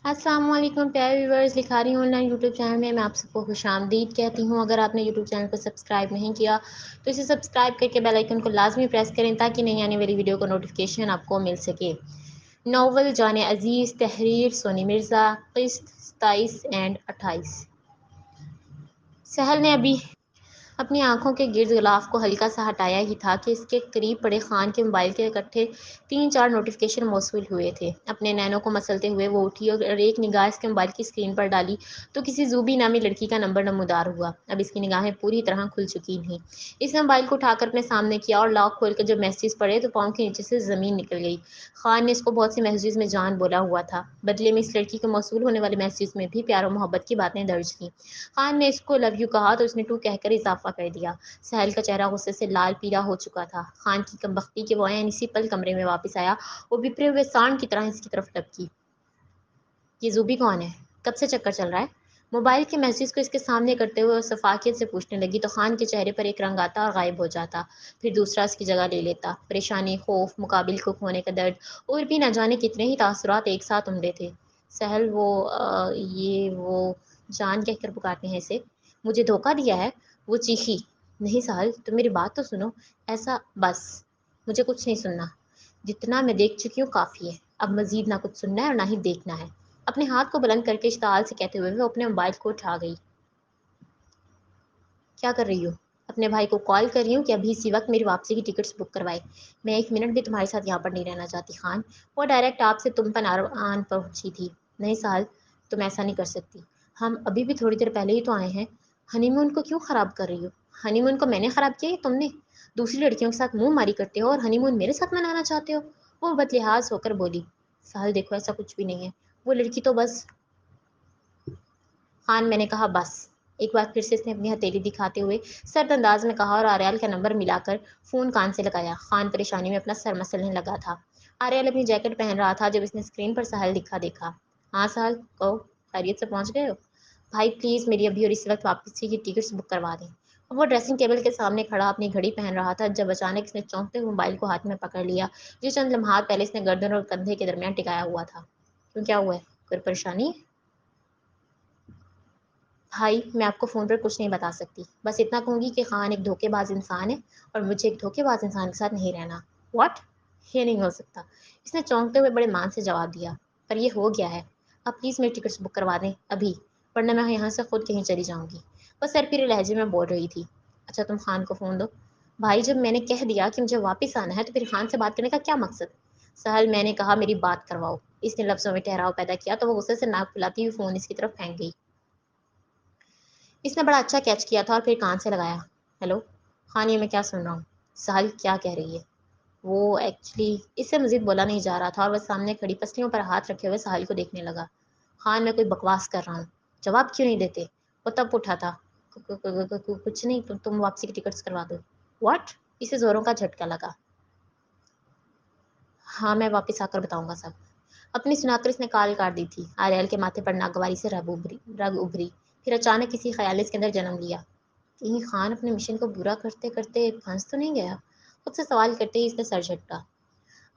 अस्सलाम वालेकुम प्यारे व्यूवर्स, लिखा रही हूँ ऑनलाइन यूट्यूब चैनल में। मैं आप सबको खुशामदीद कहती हूँ। अगर आपने यूट्यूब चैनल को सब्सक्राइब नहीं किया तो इसे सब्सक्राइब करके बेल आइकन को लाजमी प्रेस करें ताकि नई आने वाली वीडियो का नोटिफिकेशन आपको मिल सके। नावल जाने अजीज़, तहरीर सोनी मिर्ज़ा, किस्त 27 एंड 28। सहल ने अभी अपनी आंखों के गिर्द गिलाफ को हल्का सा हटाया ही था कि इसके करीब पड़े खान के मोबाइल के इकट्ठे 3-4 नोटिफिकेशन मौसूल हुए थे। अपने नैनों को मसलते हुए वो उठी और एक निगाह इसके मोबाइल की स्क्रीन पर डाली तो किसी जूबी नामी लड़की का नंबर नमूदार हुआ। अब इसकी निगाहें पूरी तरह खुल चुकी थीं। इसने मोबाइल को उठाकर अपने सामने किया और लॉक खोल कर जब मैसेज पढ़े तो पाँव के नीचे से ज़मीन निकल गई। खान ने इसको बहुत सी मैसेज में जान बोला हुआ था। बदले में इस लड़की को मौसूल होने वाले मैसेज में भी प्यार और मोहब्बत की बातें दर्ज थीं। खान ने इसको लव यू कहा तो उसने टू कहकर इजाफा कर दिया। सहल का चेहरा गुस्से से लाल पीला हो चुका था। खान की कमबख्ती के वो ऐन इसी पल कमरे में वापस आया और बिखरे हुए सांड की तरह इसकी तरफ टपकी। ये जूबी कौन है? कब से चक्कर चल रहा है? मोबाइल के मैसेज को इसके सामने करते हुए सफाकियत से पूछने लगी तो खान के चेहरे पर एक रंग आता और गायब हो जाता, फिर दूसरा इसकी जगह ले लेता। परेशानी, खौफ, मुकाबिल को खोने का दर्द और भी न जाने कितने ही तासुरात एक साथ उमड़े थे। सहल ये वो जान कहकर पुकारते हैं इसे। मुझे धोखा दिया है? वो चीखी। नहीं सहल, तुम मेरी बात तो सुनो। ऐसा बस, मुझे कुछ नहीं सुनना। जितना मैं देख चुकी हूँ काफ़ी है। अब मज़ीद ना कुछ सुनना है और ना ही देखना है। अपने हाथ को बुलंद करके इश्ताल से कहते हुए वो अपने मोबाइल को उठा गई। क्या कर रही हो? अपने भाई को कॉल कर रही हूँ कि अभी इसी वक्त मेरी वापसी की टिकट्स बुक करवाए। मैं एक मिनट भी तुम्हारे साथ यहाँ पर नहीं रहना चाहती खान। वो डायरेक्ट आपसे तुम पर आन पहुँची थी। नहीं साहल, तुम ऐसा नहीं कर सकती। हम अभी भी थोड़ी देर पहले ही तो आए हैं। हनीमून को क्यों ख़राब कर रही हो? हनीमून को मैंने ख़राब किया या तुमने? दूसरी लड़कियों के साथ मुंह मारी करते हो और हनीमून मेरे साथ मनाना चाहते हो? वो बदलिहाज होकर बोली। साहल देखो, ऐसा कुछ भी नहीं है। वो लड़की तो बस। खान, मैंने कहा बस। एक बार फिर से इसने अपनी हथेली दिखाते हुए सर्द अंदाज में कहा और आर्यल का नंबर मिलाकर फ़ोन कान से लगाया। खान परेशानी में अपना सर मसलने लगा था। आर्यल अपनी जैकेट पहन रहा था जब इसने स्क्रीन पर साहिल दिखा देखा। हाँ साहिल, कहो, खैरियत से पहुंच गए हो? भाई प्लीज़ मेरी अभी और इस वक्त वापसी की टिकट्स बुक करवा दें। अब वो ड्रेसिंग टेबल के सामने खड़ा अपनी घड़ी पहन रहा था जब अचानक इसने चौंकते हुए मोबाइल को हाथ में पकड़ लिया जो चंद लम्हात पहले इसने गर्दन और कंधे के दरमियान टिकाया हुआ था। क्यों, क्या हुआ है? कोई परेशानी? भाई, मैं आपको फ़ोन पर कुछ नहीं बता सकती। बस इतना कहूँगी कि ख़ान एक धोखेबाज़ इंसान है और मुझे एक धोखेबाज़ इंसान के साथ नहीं रहना। व्हाट? ये नहीं हो सकता। इसने चौंकते हुए बड़े मान से जवाब दिया। पर ये हो गया है। आप प्लीज़ मेरी टिकट्स बुक करवा दें, अभी, वरना मैं यहाँ से खुद कहीं चली जाऊँगी। वो सरपीरे लहजे में बोल रही थी। अच्छा, तुम ख़ान को फ़ोन दो। भाई, जब मैंने कह दिया कि मुझे वापस आना है तो फिर ख़ान से बात करने का क्या मकसद? सहल, मैंने कहा मेरी बात करवाओ। इसने लफ्ज़ों में ठहराव पैदा किया तो वो गुस्से से नाक फुलाती हुई फ़ोन इसकी तरफ फेंक गई। इसने बड़ा अच्छा कैच किया था और फिर कान से लगाया। हेलो खान, ये मैं क्या सुन रहा हूँ? साहिल क्या कह रही है? वो एक्चुअली इससे मज़ीद बोला नहीं जा रहा था और वह सामने खड़ी पसलियों पर हाथ रखे हुए साहिल को देखने लगा। खान, मैं कोई बकवास कर रहा हूँ। जवाब क्यों नहीं देते? वो तब उठा था। कुछ नहीं, तुम वापसी की टिकट्स करवा दो। व्हाट? इसे ज़ोरों का झटका लगा। हाँ, मैं वापस आकर बताऊंगा सब। अपनी सुनाकर इसने काल काट दी थी। आर्यल के माथे पर नागवारी से रग उभरी। फिर अचानक किसी ख्याल ने इसके अंदर जन्म लिया। कहीं खान अपने मिशन को पूरा करते करते फंस तो नहीं गया? खुद से सवाल करते ही इसने सर झटका।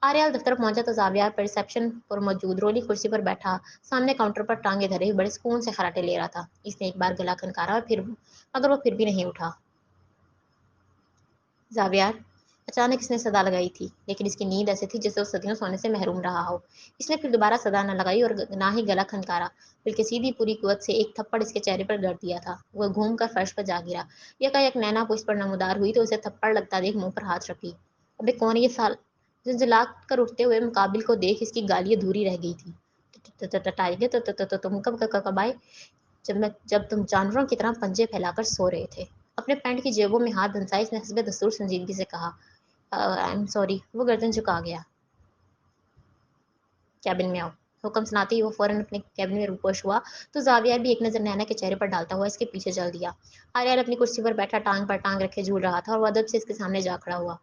आर्यल दफ्तर पहुंचा तो जावियार पर रिसेप्शन पर मौजूद रोली कुर्सी पर बैठा सामने काउंटर पर टांगे धरे हुए बड़े सुकून से खराटे ले रहा था। इसने एक बार गला खनकारा और फिर, मगर वो फिर भी नहीं उठा। जावियार, अचानक इसने सदा लगाई थी, लेकिन इसकी नींद ऐसी थी जैसे वो सदियों सोने से महरूम रहा हो। इसने फिर दोबारा सदा न लगाई और ना ही गला खनकारा, बल्कि सीधी पूरी कुवत से एक थप्पड़ इसके चेहरे पर गड़ दिया था। वह घूम कर फर्श पर जा गिरा। यकायक नैना पुष्प पर नमदार हुई तो उसे थप्पड़ लगता देख मुंह पर हाथ रखी। अबे कौन है ये साल? झुंझला कर उठते हुए मुकाबिल को देख इसकी गाली अधूरी रह गई थी। टाइगर, तुम कब आए? जब तुम जानवरों की तरह पंजे फैलाकर सो रहे थे। अपने पैंट की जेबों में हाथ धंसाए इसने हस्बे दस्तूर संजीदगी से कहा। I am sorry. वो गर्दन झुका गया। कैबिन में आओ। हुक्म सुनाते ही वो फौरन अपने कैबिन में रूपोश हुआ तो जावियर भी एक नज़र नैना के चेहरे पर डालता हुआ इसके पीछे चल दिया। आर्यन अपनी कुर्सी पर बैठा टांग पर टांग रखे झूल रहा था और वह अदब से इसके सामने जा खड़ा हुआ।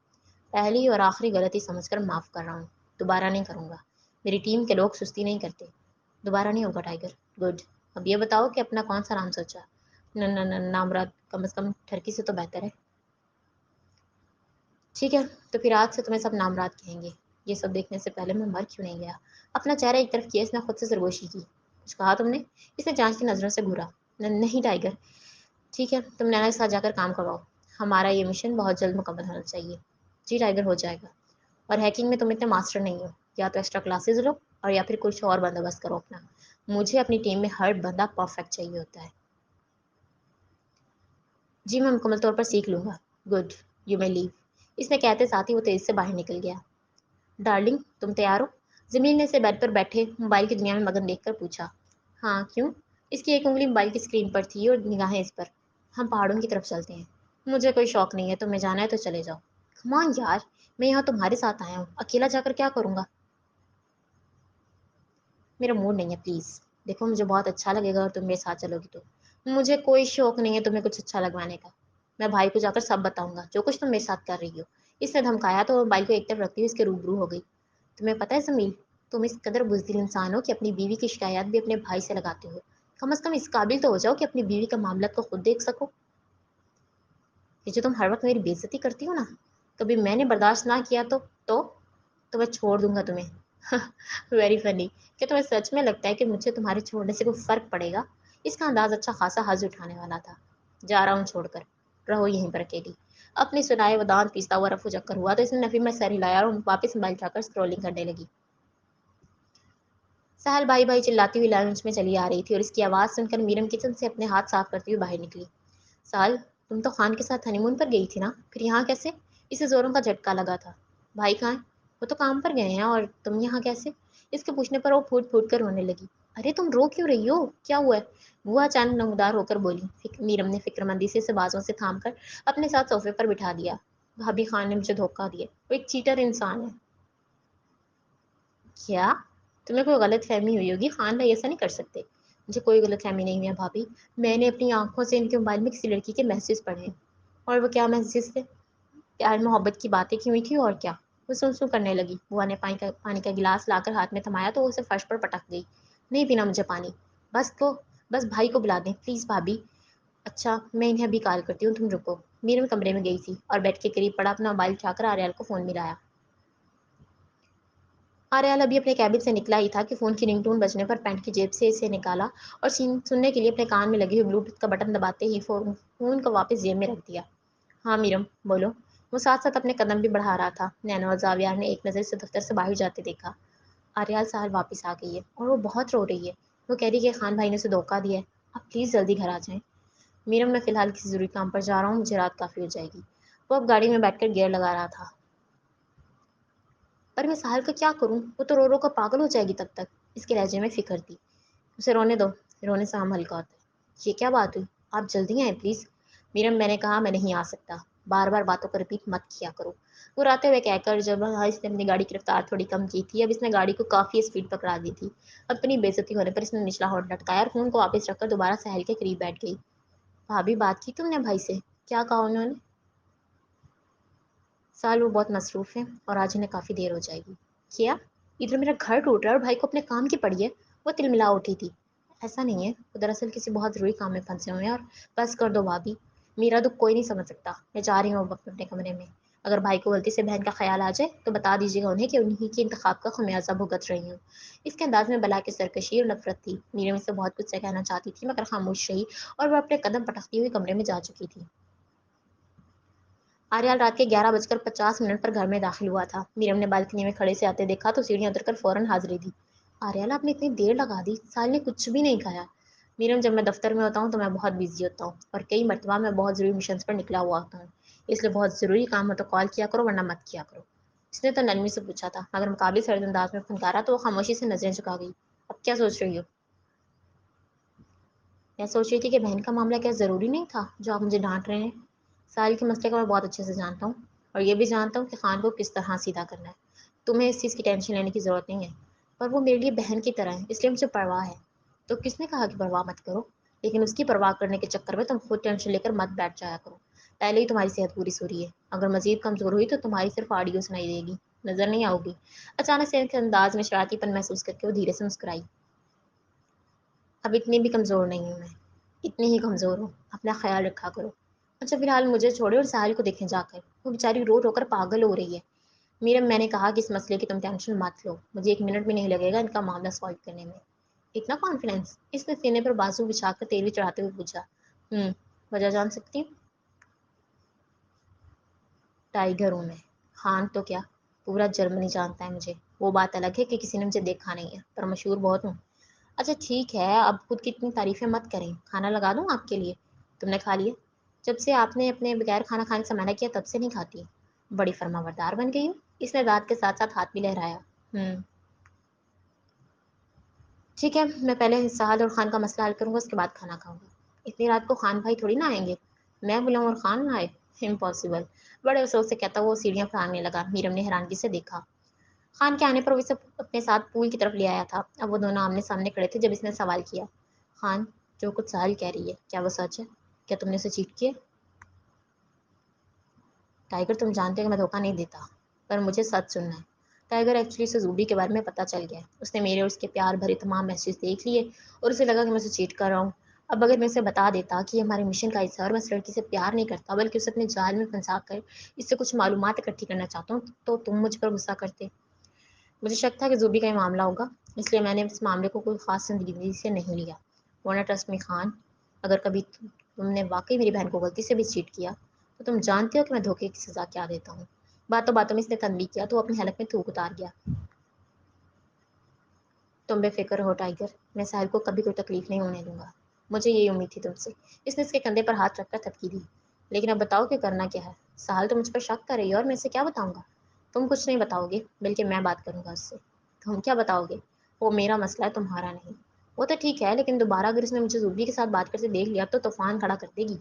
पहली और आखिरी गलती समझकर माफ़ कर रहा हूँ। दोबारा नहीं करूँगा। मेरी टीम के लोग सुस्ती नहीं करते। दोबारा नहीं होगा टाइगर। गुड। अब ये बताओ कि अपना कौन सा नाम सोचा? न न न नामराद कम से कम ठरकी से तो बेहतर है। ठीक है, तो फिर आज से तुम्हें सब नामराद कहेंगे। ये सब देखने से पहले मैं मर क्यों नहीं गया? अपना चेहरा एक तरफ किया इसने खुद से सरगोशी की। کچھ کہا تم نے؟ اس نے جانچ کی نظروں سے گھورا۔ نہیں ٹائیگر۔ ٹھیک ہے، تم نینا کے ساتھ جا کر کام کرواؤ، ہمارا یہ مشن بہت جلد مکمل ہونا چاہیے۔ جی ٹائیگر، ہو جائے گا۔ اور ہیکنگ میں تم اتنے ماسٹر نہیں ہو، یا تو ایکسٹرا کلاسز لو اور یا پھر کچھ اور بندوبست کرو اپنا۔ مجھے اپنی ٹیم میں ہر بندہ پرفیکٹ چاہیے ہوتا ہے۔ جی میں مکمل طور پر سیکھ لوں گا۔ گڈ، یو مے لیو۔ اس نے کہتے ساتھ ہی وہ تیزی سے باہر نکل گیا۔ ڈارلنگ، تم تیار ہو؟ زمین نے سے بیڈ پر بیٹھے موبائل کی دنیا میں مگن دیکھ کر پوچھا۔ ہاں، کیوں؟ اس کی ایک انگلی موبائل کی اسکرین پر تھی اور نگاہیں اس پر۔ ہم پہاڑوں کی طرف چلتے ہیں۔ مجھے کوئی شوق نہیں ہے، تمہیں جانا ہے تو چلے جاؤ۔ کمان یار، میں یہاں تمہارے ساتھ آیا ہوں، اکیلا جا کر کیا کروں گا؟ میرا موڈ نہیں ہے، پلیز۔ دیکھو مجھے بہت اچھا لگے گا اور تم میرے ساتھ چلو گی تو۔ مجھے کوئی شوق نہیں ہے تمہیں کچھ اچھا لگوانے کا۔ میں بھائی کو جا کر سب بتاؤں گا جو کچھ تم میرے ساتھ کر رہی ہو۔ اس نے دھمکایا تو وہ موبائل کو ایک طرف رکھتی ہوئی اس کے روبرو ہو گئی۔ تمہیں پتہ ہے زمیل، تم اس قدر بزدل انسان ہو کہ اپنی بیوی کی شکایات بھی اپنے بھائی سے لگاتے ہو۔ کم از کم اس قابل تو ہو جاؤ کہ اپنی بیوی کا معاملات کو خود دیکھ سکو۔ یہ جو تم ہر وقت میری بے عزتی کرتی ہو نا، کبھی میں نے برداشت نہ کیا تو میں چھوڑ دوں گا تمہیں۔ Very funny. کہ تمہیں سچ میں لگتا ہے کہ مجھے تمہارے چھوڑنے سے کوئی فرق پڑے گا؟ اس کا انداز اچھا خاصا حظ اٹھانے والا تھا۔ جا رہا ہوں چھوڑ کر، رہو یہیں پر اکیلی۔ اپنی سنائے وہ دانت پیستا ہوا رفو چکر ہوا تو اس نے نفی میں سر ہلایا اور واپس موبائل اٹھا کر اسکرولنگ کرنے لگی۔ سہل بھائی بھائی چلاتی ہوئی لانچ میں چلی آ رہی تھی اور اس کی آواز سن کر میرم کچن سے اپنے ہاتھ صاف کرتی ہوئی باہر نکلی۔ سال، تم تو خان کے ساتھ ہنی مون پر گئی تھی نا، پھر یہاں کیسے؟ اسے زوروں کا جھٹکا لگا تھا۔ بھائی کہاں ہیں؟ وہ تو کام پر گئے ہیں، اور تم یہاں کیسے؟ اس کے پوچھنے پر وہ پھوٹ پھوٹ کر رونے لگی۔ ارے تم رو کیوں رہی ہو؟ کیا ہوا ہے؟ وہ اچانک نمودار ہو کر بولی۔ میرم نے فکر مندی سے اسے بازوں سے تھام کر اپنے ساتھ صوفے پر بٹھا دیا۔ بھابی خان نے مجھے دھوکہ دیا، وہ ایک چیٹر انسان ہے۔ کیا؟ تمہیں کوئی غلط فہمی ہوئی ہوگی، خان بھائی ایسا نہیں کر سکتے۔ مجھے کوئی غلط فہمی نہیں ہوئی ہے بھابی، میں نے اپنی آنکھوں سے ان کے موبائل میں کسی لڑکی کے میسیج پڑھے ہیں۔ اور وہ کیا میسیج تھے؟ پیار محبت کی باتیں کی ہوئی تھی اور کیا۔ وہ سن کرنے لگی۔ بوا نے پانی کا گلاس لا کر ہاتھ میں تھمایا تو وہ اسے فرش پر پٹک گئی۔ نہیں پینا مجھے پانی۔ بس بھائی کو بلا دیں پلیز بھابی۔ اچھا میں انہیں ابھی کال کرتی ہوں، تم رکو۔ میرم کمرے میں گئی تھی اور بیڈ کے قریب پڑا اپنا موبائل اٹھا کر آریال کو فون ملایا۔ آریال ابھی اپنے کیبن سے نکلا ہی تھا کہ فون کی رنگ ٹون بجنے پر پینٹ کی جیب سے اسے نکالا اور سننے کے لیے اپنے کان میں لگے ہوئے بلوٹوتھ کا بٹن دباتے ہی فون کو واپس جیب میں رکھ دیا۔ ہاں میرم بولو۔ وہ ساتھ ساتھ اپنے قدم بھی بڑھا رہا تھا۔ نینا اور زاویار نے ایک نظر سے دفتر سے باہر جاتے دیکھا۔ آریال سال واپس آ گئی ہے اور وہ بہت رو رہی ہے۔ وہ کہہ رہی ہے کہ خان بھائی نے اسے دھوکہ دیا ہے۔ آپ پلیز جلدی گھر آ جائیں۔ میرم میں فی الحال کسی ضروری کام پر جا رہا ہوں، مجھے رات کافی ہو جائے گی۔ وہ اب گاڑی میں بیٹھ کر گیئر لگا رہا تھا۔ پر میں ساحل کا کیا کروں؟ وہ تو رو رو کر پاگل ہو جائے گی تب تک۔ اس کے لہجے میں فکر تھی۔ اسے رونے دو، رونے سے ہم ہلکا ہوتا ہے۔ یہ کیا بات ہوئی؟ آپ جلدی آئیں پلیز۔ میرم میں نے کہا میں نہیں آ سکتا۔ بار بار باتوں کو رپیٹ مت کیا کرو۔ پراتے ہوئے کہہ کر جب اس نے اپنی گاڑی کی رفتار تھوڑی کم کی تھی، اب اس نے گاڑی کو کافی اسپیڈ پکڑا دی تھی۔ اپنی بے عزتی ہونے پر اس نے نچلا ہونٹ لٹکایا اور فون کو واپس رکھ کر دوبارہ ساحل کے قریب بیٹھ گئی۔ بھابی بات کی تم نے بھائی سے؟ کیا کہا انہوں نے؟ سال وہ بہت مصروف ہیں اور آج انہیں کافی دیر ہو جائے گی۔ کیا؟ ادھر میرا گھر ٹوٹ رہا ہے اور بھائی کو اپنے کام کی پڑی ہے۔ وہ تلملا اٹھی تھی۔ ایسا نہیں ہے، وہ دراصل کسی بہت ضروری کام میں پھنسے ہوئے ہیں اور بس کر دو بھابی، میرا دکھ کوئی نہیں سمجھ سکتا۔ میں جا رہی ہوں اپنے کمرے میں۔ اگر بھائی کو غلطی سے بہن کا خیال آ جائے تو بتا دیجیے گا انہیں کہ انہیں کے انتخاب کا خمیازہ بھگت رہی ہوں۔ اس کے انداز میں بلا کے سرکشی اور نفرت تھی۔ میرے میں سے بہت کچھ سے کہنا چاہتی تھی مگر خاموش رہی اور وہ اپنے قدم پٹکتی ہوئی کمرے میں جا چکی تھی۔ آریال رات کے 11:50 پر گھر میں داخل ہوا تھا۔ میرم نے بالکنی میں کھڑے سے آتے دیکھا تو سیڑھیاں اتر کر فوراً حاضری دی۔ آریال آپ نے اتنی دیر لگا دی، سال نے کچھ بھی نہیں کھایا۔ میرم جب میں دفتر میں ہوتا ہوں تو میں بہت بزی ہوتا ہوں اور کئی مرتبہ میں بہت ضروری مشنز پر نکلا ہوا ہوتا ہوں، اس لیے بہت ضروری کام ہو تو کال کیا کرو ورنہ مت کیا کرو۔ اس نے تو نرمی سے پوچھا تھا مگر مقابلی سرد انداز میں پھنکارا تو وہ خاموشی سے نظریں جھکا گئی۔ اب کیا سوچ رہی ہو؟ میں سوچ رہی تھی کہ بہن کا معاملہ کیا ضروری نہیں تھا جو آپ مجھے ڈانٹ رہے ہیں؟ ساحل کے مسئلے کو میں بہت اچھے سے جانتا ہوں اور یہ بھی جانتا ہوں کہ خان کو کس طرح سیدھا کرنا ہے۔ تمہیں اس چیز کی ٹینشن لینے کی ضرورت نہیں ہے، پر وہ میرے لیے بہن کی طرح ہے، اس لیے مجھے پرواہ ہے۔ تو کس نے کہا کہ پرواہ مت کرو؟ لیکن اس کی پرواہ کرنے کے چکر میں تم خود ٹینشن لے کر مت بیٹھ جایا کرو۔ پہلے ہی تمہاری صحت پوری سو رہی ہے، اگر مزید کمزور ہوئی تو تمہاری صرف آڈیو سنائی دے گی، نظر نہیں آؤ گی۔ اچانک سے کے انداز میں شرارتی پن محسوس کر کے وہ دھیرے سے مسکرائی۔ اب اتنی بھی کمزور نہیں ہوں میں، اتنی ہی کمزور ہوں، اپنا خیال رکھا کرو۔ اچھا فی الحال مجھے چھوڑے اور ساحل کو دیکھیں جا کر، وہ بیچاری رو رو کر پاگل ہو رہی ہے۔ میرم میں نے کہا کہ اس مسئلے کی تم ٹینشن مت لو، مجھے 1 منٹ بھی نہیں لگے گا ان کا معاملہ سالو کرنے میں۔ اتنا کانفیڈینس؟ اس نے سینے پر بازو بچھا کر تیلی چڑھاتے ہوئے پوچھا۔ وجہ جان سکتی ہوں؟ ٹائیگر ہوں میں۔ خان تو کیا، پورا جرمنی جانتا ہے مجھے۔ وہ بات الگ ہے کہ کسی نے مجھے دیکھا نہیں ہے، پر مشہور بہت ہوں۔ اچھا ٹھیک ہے، اب خود کی اتنی تعریفیں مت کریں، کھانا لگا دوں آپ کے لیے؟ تم نے کھا لیا؟ جب سے آپ نے اپنے بغیر کھانا کھانے سے منع کیا تب سے نہیں کھاتی۔ بڑی فرما بردار بن گئی ہوں۔ اس نے دانت کے ساتھ ساتھ ہاتھ بھی لہرایا۔ ٹھیک ہے، میں پہلے سہل اور خان کا مسئلہ حل کروں گا، اس کے بعد کھانا کھاؤں گا۔ اتنی رات کو خان بھائی تھوڑی نہ آئیں گے، میں بلاؤں اور خان نہ آئے؟ امپاسبل۔ بڑے افسوس سے کہتا وہ سیڑھیاں پھلانگنے لگا۔ میرم نے حیرانگی سے دیکھا۔ خان کے آنے پر وہ اسے اپنے ساتھ پول کی طرف لے آیا تھا۔ اب وہ دونوں آمنے سامنے کھڑے تھے جب اس نے سوال کیا۔ خان، جو کچھ سہل کہہ رہی ہے کیا وہ سچ ہے؟ کیا تم نے اسے چیٹ کیا؟ ٹائیگر، تم جانتے ہو کہ میں دھوکہ نہیں دیتا، پر مجھے سچ سننا ہے۔ ٹائیگر، ایکچولی اسے زوبی کے بارے میں پتہ چل گیا ہے۔ اس نے میرے اور اس کے پیار بھرے تمام میسیج دیکھ لیے اور اسے لگا کہ میں اسے چیٹ کر رہا ہوں۔ اب اگر میں اسے بتا دیتا کہ یہ ہمارے مشن کا حصہ ہے اور میں اس لڑکی سے پیار نہیں کرتا بلکہ اسے اپنے جال میں پھنسا کر اس سے کچھ معلومات اکٹھی کرنا چاہتا ہوں تو تم مجھ پر غصہ کرتے۔ مجھے شک تھا کہ زوبی کا یہ معاملہ ہوگا، اس لیے میں نے اس معاملے کو کوئی خاص سنجیدگی سے نہیں لیا۔ ورنہ ٹرسٹ می خان، اگر کبھی تم نے واقعی میری بہن کو غلطی سے بھی چیٹ کیا تو تم جانتے ہو کہ میں دھوکے کی سزا کیا دیتا ہوں۔ باتوں باتوں میں اس نے تنبیہ کیا تو اپنی حلق میں تھوک اتار گیا۔ تم بے فکر ہو ٹائیگر، میں ساحل کو کبھی کوئی تکلیف نہیں ہونے دوں گا۔ مجھے یہی امید تھی تم سے۔ اس نے اس کے کندھے پر ہاتھ رکھ کر تھپکی دی۔ لیکن اب بتاؤ کہ کرنا کیا ہے؟ ساحل تو مجھ پر شک کر رہی ہے اور میں اسے کیا بتاؤں گا؟ تم کچھ نہیں بتاؤ گے، بلکہ میں بات کروں گا اس سے۔ تم کیا بتاؤ گے؟ وہ میرا مسئلہ ہے، تمہارا نہیں۔ وہ تو ٹھیک ہے، لیکن دوبارہ اگر اس نے مجھے زوبی کے ساتھ بات کرتے دیکھ لیا تو طوفان کھڑا کر دے گی۔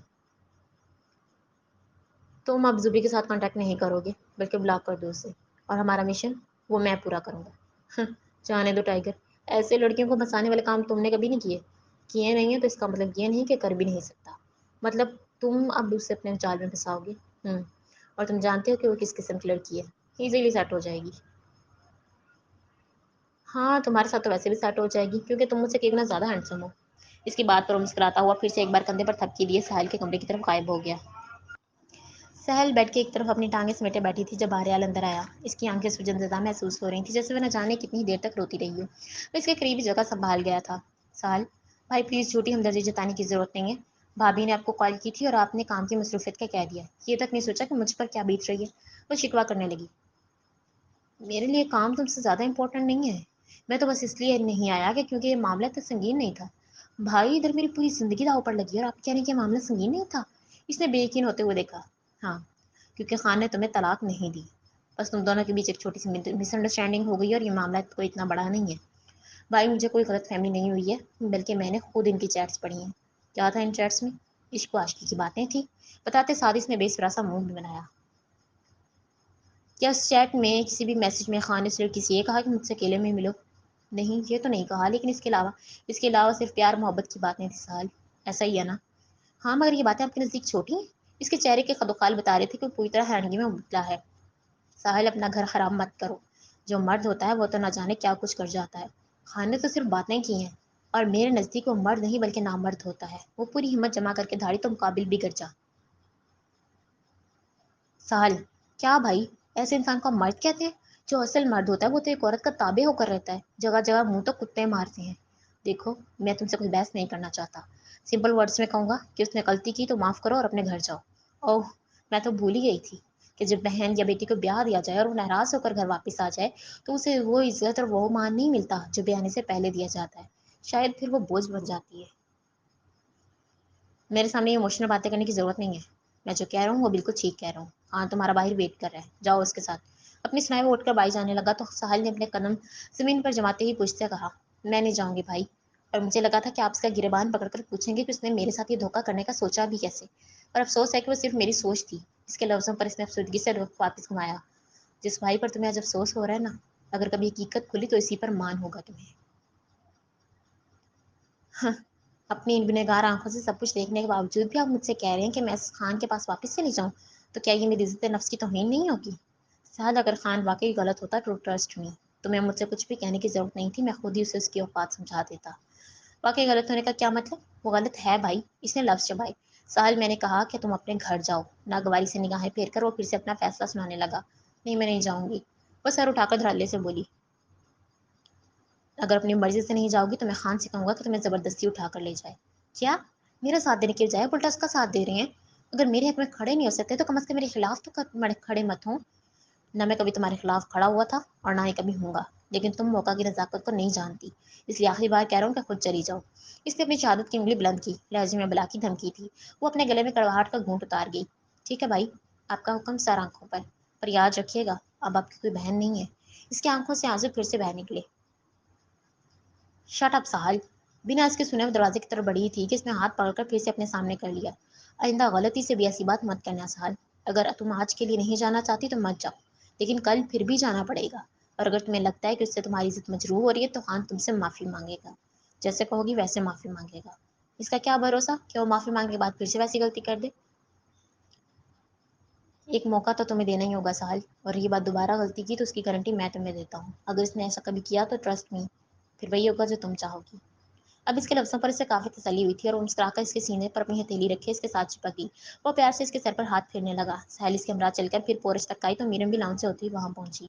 تم اب زوبی کے ساتھ کانٹیکٹ نہیں کرو گے بلکہ بلاک کر دو اسے، اور ہمارا مشن وہ میں پورا کروں گا۔ جانے دو ٹائیگر، ایسے لڑکیوں کو بسانے والے کام تم نے کبھی نہیں کیے نہیں ہیں تو اس کا مطلب یہ نہیں کہ کر بھی نہیں سکتا۔ مطلب تم اب اسے اپنے جال میں پھنساؤ گے؟ اور تم جانتے ہو کہ وہ کس قسم کی لڑکی ہے، ایزیلی سیٹ ہو جائے گی۔ ہاں، تمہارے ساتھ تو ویسے بھی سیٹ ہو جائے گی کیونکہ تم مجھ سے کتنا زیادہ ہینڈسم ہو۔ اس کی بات پر مسکراتا ہوا پھر سے ایک بار کندھے پر تھپکی دیے ساحل کے کمرے کی طرف غائب ہو گیا۔ سہل بیٹھ کے ایک طرف اپنی ٹانگیں سمیٹے بیٹھی تھی جب بہریال اندر آیا۔ اس کی آنکھیں سوجن زدہ محسوس ہو رہی تھیں، جیسے وہ نہ جانے کتنی دیر تک روتی رہی ہو۔ وہ اس کے قریبی جگہ سنبھال گیا تھا۔ سہل بھائی، پلیز جھوٹی ہمدردی جتانے کی ضرورت نہیں ہے۔ بھابھی نے آپ کو کال کی تھی اور آپ نے کام کی مصروفیت کا کہہ دیا، یہ تک نہیں سوچا کہ مجھ پر کیا بیت رہی ہے۔ وہ شکوہ کرنے لگی۔ میرے لیے کام تم سے زیادہ امپورٹنٹ نہیں ہے۔ میں تو بس اس لیے نہیں آیا کہ کیونکہ یہ معاملہ تو سنگین نہیں تھا۔ بھائی، ادھر میری پوری زندگی داؤ پر لگی اور آپ کہہ رہے ہیں کہ معاملہ سنگین نہیں تھا؟ اس نے بے یقین ہوتے ہوئے دیکھا۔ ہاں، کیونکہ خان نے تمہیں طلاق نہیں دی، بس تم دونوں کے بیچ ایک چھوٹی سی مس انڈرسٹینڈنگ ہو گئی اور یہ معاملہ کوئی اتنا بڑا نہیں ہے۔ بھائی، مجھے کوئی غلط فہمی نہیں ہوئی ہے، بلکہ میں نے خود ان کی چیٹس پڑھی ہیں۔ کیا تھا ان چیٹس میں؟ عشق و عاشقی کی باتیں تھیں۔ بتاتے ساتھ اس نے بے سرا سا منہ بھی بنایا۔ کیا اس چیٹ میں کسی بھی میسج میں خان نے صرف کسی یہ کہا کہ مجھ سے اکیلے میں ملو؟ نہیں، یہ تو نہیں کہا، لیکن اس کے علاوہ صرف پیار محبت کی باتیں تھیں سال۔ ایسا ہی ہے نا؟ ہاں، مگر یہ باتیں آپ کے نزدیک چھوٹی ہیں؟ اس کے چہرے کے خد و خال بتا رہے تھے کہ وہ پوری طرح حیرانگی میں مبتلا ہے۔ ساحل، اپنا گھر خراب مت کرو۔ جو مرد ہوتا ہے وہ تو نہ جانے کیا کچھ کر جاتا ہے۔ خان نے تو صرف باتیں کی ہیں، اور میرے نزدیک وہ مرد نہیں بلکہ نامرد ہوتا ہے۔ وہ پوری ہمت جمع کر کے دھاڑی تو مقابل بھی گرجا۔ ساحل، کیا بھائی، ایسے انسان کو مرد کہتے ہیں؟ جو اصل مرد ہوتا ہے وہ تو ایک عورت کا تابع ہو کر رہتا ہے، جگہ جگہ منہ تو کتے مارتے ہیں۔ دیکھو، میں تم سے کوئی بحث نہیں کرنا چاہتا۔ سمپل ورڈز میں کہوں گا کہ اس نے غلطی کی تو معاف کرو اور اپنے گھر جاؤ۔ اوہ، میں تو بھول ہی گئی تھی کہ جب بہن یا بیٹی کو بیاہ دیا جائے اور وہ ناراض ہو کر گھر واپس آ جائے تو اسے وہ عزت اور وہ مان نہیں ملتا جو بیانے سے پہلے دیا جاتا ہے۔ شاید پھر وہ بوجھ بن جاتی ہے۔ میرے سامنے ایموشنل باتیں کرنے کی ضرورت نہیں ہے۔ میں جو کہہ رہا ہوں وہ بالکل ٹھیک کہہ رہا ہوں۔ ہاں، تمہارا باہر ویٹ کر رہا ہے، جاؤ اس کے ساتھ۔ اپنی سنائے وہ اٹھ کر بائی جانے لگا تو ساحل نے اپنے قدم زمین پر جماتے ہی پوچھتے کہا، میں نہیں جاؤں گی بھائی، اور مجھے لگا تھا کہ آپ اس کا گریبان پکڑ کر پوچھیں گے کہ اس نے میرے ساتھ یہ دھوکہ کرنے کا سوچا بھی کیسے، پر افسوس ہے کہ وہ صرف میری سوچ تھی۔ اس کے لفظوں پر اس نے افسردگی سے رخ واپس گھمایا۔ جس بھائی پر تمہیں آج افسوس ہو رہا ہے نا، اگر کبھی حقیقت کھلی تو اسی پر مان ہوگا تمہیں۔ اپنی ان گنہگار آنکھوں سے سب کچھ دیکھنے کے باوجود بھی آپ مجھ سے کہہ رہے ہیں کہ میں اس خان کے پاس واپس چلی جاؤں، تو کیا یہ میری عزت نفس کی توہین نہیں ہوگی؟ سہل، اگر خان واقعی غلط ہوتا تو ٹرسٹ می، تمہیں مجھ سے کچھ بھی کہنے کی ضرورت نہیں تھی، میں خود ہی اسے اس کی اوقات سمجھا دیتا۔ واقعی غلط ہونے کا کیا مطلب؟ وہ غلط ہے بھائی، اس نے لفظ چبائے۔ سہل، میں نے کہا کہ تم اپنے گھر جاؤ۔ ناگواری سے نگاہیں پھیر کر وہ پھر سے اپنا فیصلہ سنانے لگا۔ نہیں، میں نہیں جاؤں گی، وہ سر اٹھا کر دھڑلے سے بولی۔ اگر اپنی مرضی سے نہیں جاؤ گی تو میں خان سے کہوں گا کہ تمہیں زبردستی اٹھا کر لے جائے۔ کیا؟ میرا ساتھ دینے کے بجائے الٹا اس کا ساتھ دے رہے ہیں؟ اگر میرے حق میں کھڑے نہیں ہو سکتے تو کم از کم میرے خلاف تو کھڑے مت ہوں۔ نہ میں کبھی تمہارے خلاف کھڑا ہوا تھا اور نہ ہی کبھی ہوں گا، لیکن تم موقع کی نزاکت کو نہیں جانتی، اس لیے آخری بار کہہ رہا ہوں کہ خود چلی جاؤ۔ اس نے اپنی شہادت کی انگلی بلند کی، لہجے میں بلا کی دھمکی تھی۔ وہ اپنے گلے میں کڑواہٹ کا گھونٹ اتار گئی۔ ٹھیک ہے بھائی، آپ کا حکم سر آنکھوں پر یاد رکھیے گا اب آپ کی کوئی بہن نہیں ہے۔ اس کی آنکھوں سے آنسو پھر سے بہہ نکلے۔ شٹ اپ ساحل! بنا اس کے سنے وہ دروازے کی طرف بڑھی تھی کہ اس نے ہاتھ پکڑ کر پھر سے اپنے سامنے کر لیا۔ آئندہ غلطی سے بھی ایسی بات مت کرنا ساحل۔ اگر تم آج کے لیے نہیں جانا چاہتی تو مت جاؤ، لیکن کل پھر بھی جانا پڑے گا، اور اگر تمہیں لگتا ہے کہ اس سے تمہاری عزت مجروح ہو رہی ہے تو خان تم سے معافی مانگے گا، جیسے کہو گی ویسے معافی مانگے گا۔ اس کا کیا بھروسہ کہ وہ معافی مانگنے کے بعد پھر سے ویسی غلطی کر دے؟ ایک موقع تو تمہیں دینا ہی ہوگا ساحل، اور یہ بات دوبارہ غلطی کی تو اس کی گارنٹی میں تمہیں دیتا ہوں۔ اگر اس نے ایسا کبھی کیا تو ٹرسٹ می، پھر وہی ہوگا جو تم چاہو گی۔ اب اس کے لفظوں پر اسے کافی تسلی ہوئی تھی اور وہ مسکرا کر اس کے سینے پر اپنی ہتھیلی رکھے اس کے ساتھ چپک گئی۔ وہ پیار سے اس کے سر پر ہاتھ پھیرنے لگا۔ ساحل اس کے ہمراہ چل کر پھر پورش تک آئی تو میرم بھی لاؤنج سے ہوتی وہاں پہنچی۔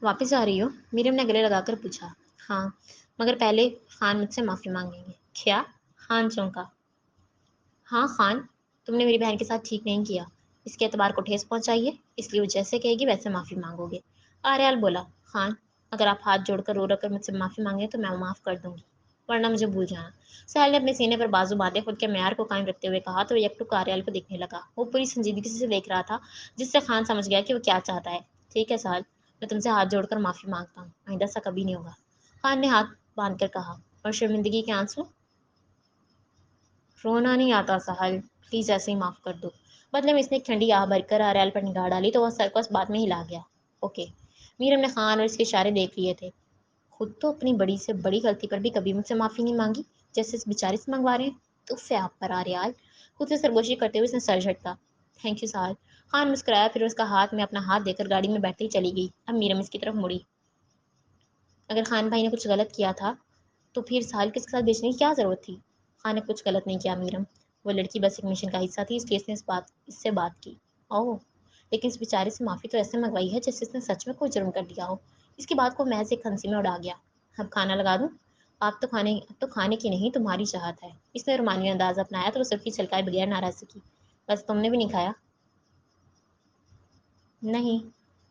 واپس آ رہی ہو؟ میرم نے گلے لگا کر پوچھا۔ ہاں، مگر پہلے خان مجھ سے معافی مانگیں گے۔ کیا؟ خان چونکا۔ ہاں خان، تم نے میری بہن کے ساتھ ٹھیک نہیں کیا، اس کے اعتبار کو ٹھیس پہنچائی ہے، اس لیے وہ جیسے کہے گی ویسے معافی مانگو گے۔ آریال بولا۔ خان، اگر آپ ہاتھ جوڑ کر رو کر مجھ سے معافی مانگیں تو میں معاف کر دوں گی، ورنہ مجھے بھول جانا۔ سہیل نے اپنے سینے پر بازو باندھے خود کے معیار کو قائم رکھتے ہوئے کہا تو وہ یکٹو آریال کو دیکھنے لگا۔ وہ پوری سنجیدگی سے دیکھ رہا تھا، جس سے خان سمجھ گیا کہ وہ کیا چاہتا ہے۔ ٹھیک ہے سہیل، میں تم سے ہاتھ جوڑ کر معافی مانگتا ہوں، آئندہ ایسا کبھی نہیں ہوگا۔ خان نے ہاتھ باندھ کر کہا۔ اور شرمندگی کے آنسو؟ رونا نہیں آتا ساحل، پلیز ایسے ہی معاف کر دو۔ بدلے میں اس نے ایک ٹھنڈی آہ بھر کر آریال پر نگاہ ڈالی تو وہ سر کو اس بات میں ہلا گیا۔ اوکے۔ میرم نے خان اور اس کے اشارے دیکھ لیے تھے۔ خود تو اپنی بڑی سے بڑی غلطی پر بھی کبھی مجھ سے معافی نہیں مانگی، جیسے اس بیچارے سے منگوا رہے ہیں۔ تو سے آپ پر آریال! خود سے سرگوشی کرتے ہوئے اس نے سر جھٹکا۔ تھینک یو ساحل۔ خان مسکرایا، پھر اس کا ہاتھ میں اپنا ہاتھ دے کر گاڑی میں بیٹھتے ہی چلی گئی۔ اب میرم اس کی طرف مڑی۔ اگر خان بھائی نے کچھ غلط کیا تھا تو پھر ساحل کے ساتھ بیچنے کی کیا ضرورت تھی؟ خان نے کچھ غلط نہیں کیا میرم، وہ لڑکی بس ایک مشن کا حصہ تھی، اس لیے اس نے اس سے بات کی۔ اوہ، لیکن اس بیچارے سے معافی تو ایسے منگوائی ہے جیسے اس نے سچ میں کوئی جرم کر دیا ہو۔ اس کی بات کو محض ایک ہنسی میں اڑا گیا۔ اب کھانا لگا دوں؟ اب تو کھانے کی نہیں تمہاری چاہت ہے۔ اس نے رومانوی انداز اپنایا تو وہ سلفی چھلکائے بغیر ناراضی کی۔ بس تم نے بھی نہیں کھایا؟ نہیں،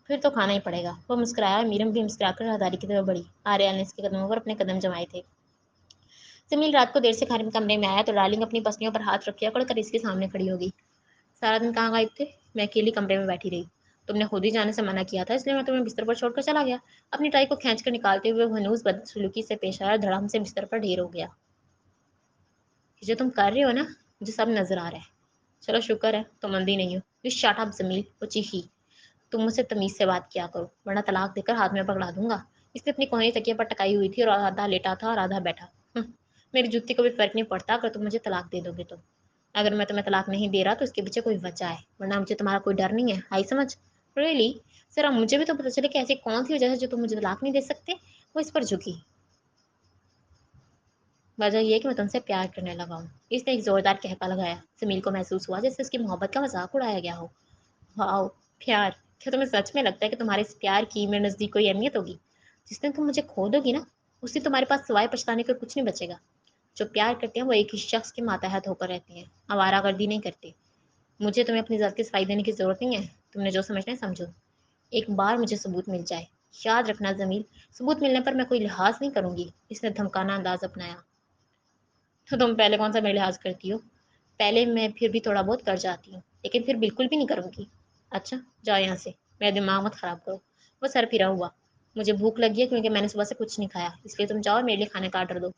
پھر تو کھانا ہی پڑے گا۔ وہ مسکرایا اور میرم بھی مسکرا کر راہداری کی طرف بڑھی۔ آریال نے اس کے قدموں پر اپنے قدم جمائے تھے۔ جمیل رات کو دیر سے کمرے میں آیا تو ڈارلنگ اپنی پسلیوں پر ہاتھ رکھے اکڑ کر اس کے سامنے کھڑی ہوگی۔ سارا دن کہاں غائب تھے؟ میں اکیلی کمرے میں بیٹھی رہی۔ تم نے خود ہی جانے سے منع کیا تھا، اس لیے میں تمہیں بستر پر چھوڑ کر چلا گیا۔ اپنی ٹائی کو کھینچ کر نکالتے ہوئے وہ ہنوز بدسلوکی سے پیش آیا اور دھڑام سے بستر پر ڈھیر ہو گیا۔ یہ جو تم کر رہے ہو نا، مجھے سب نظر آ رہا ہے۔ چلو شکر ہے تم اندھی نہیں ہو۔ یو شٹ اپ جمیل، وہ چیخی۔ تم مجھ سے تمیز سے بات کیا کرو ورنہ طلاق دے کر ہاتھ میں پکڑا دوں گا۔ اس نے اپنی کوہنی تکیے پر ٹکائی ہوئی تھی اور آدھا لیٹا تھا اور آدھا بیٹھا۔ میری جوتی کو بھی فرق نہیں پڑتا اگر تم مجھے طلاق دے دو گے تو۔ اگر میں تمہیں طلاق نہیں دے رہا تو اس کے پیچھے کوئی وجہ ہے، ورنہ مجھے تمہارا کوئی ڈر نہیں ہے، آئی سمجھ؟ ریئلی؟ ذرا مجھے بھی تو پتہ چلے کہ ایسی کون سی وجہ ہے جو تم مجھے طلاق نہیں دے سکتے۔ وہ اس پر جھکی۔ وجہ یہ ہے کہ میں تم سے پیار کرنے لگا ہوں۔ اس نے ایک زوردار کہکا لگایا۔ جمیل کو محسوس ہوا جیسے اس کی محبت کا مذاق اڑایا گیا ہو۔ واؤ، پیار! کیا تمہیں سچ میں لگتا ہے کہ تمہارے اس پیار کی میرے نزدیک کوئی اہمیت ہوگی؟ جس دن تم مجھے کھو دو گی نا، اس دن تمہارے پاس سوائے پچھتانے کا کچھ نہیں بچے گا۔ جو پیار کرتے ہیں وہ ایک ہی شخص کے ماتحت ہو کر رہتے ہیں، آوارہ گردی نہیں کرتے۔ مجھے تمہیں اپنی ذات کی صفائی دینے کی ضرورت نہیں ہے، تم نے جو سمجھنا ہے سمجھو۔ ایک بار مجھے ثبوت مل جائے، یاد رکھنا جمیل، ثبوت ملنے پر میں کوئی لحاظ نہیں کروں گی۔ اس نے دھمکانا انداز اپنایا۔ تو تم پہلے کون سا میرے لحاظ کرتی ہو؟ پہلے میں پھر بھی تھوڑا بہت کر جاتی ہوں، لیکن پھر بالکل بھی نہیں کروں گی۔ اچھا جاؤ یہاں سے، میرا دماغ مت خراب کرو۔ وہ سر پھرا ہوا۔ مجھے بھوک لگی ہے کیونکہ میں نے صبح سے کچھ نہیں کھایا، اس لیے تم جاؤ اور میرے لیے کھانے کا آرڈر دو۔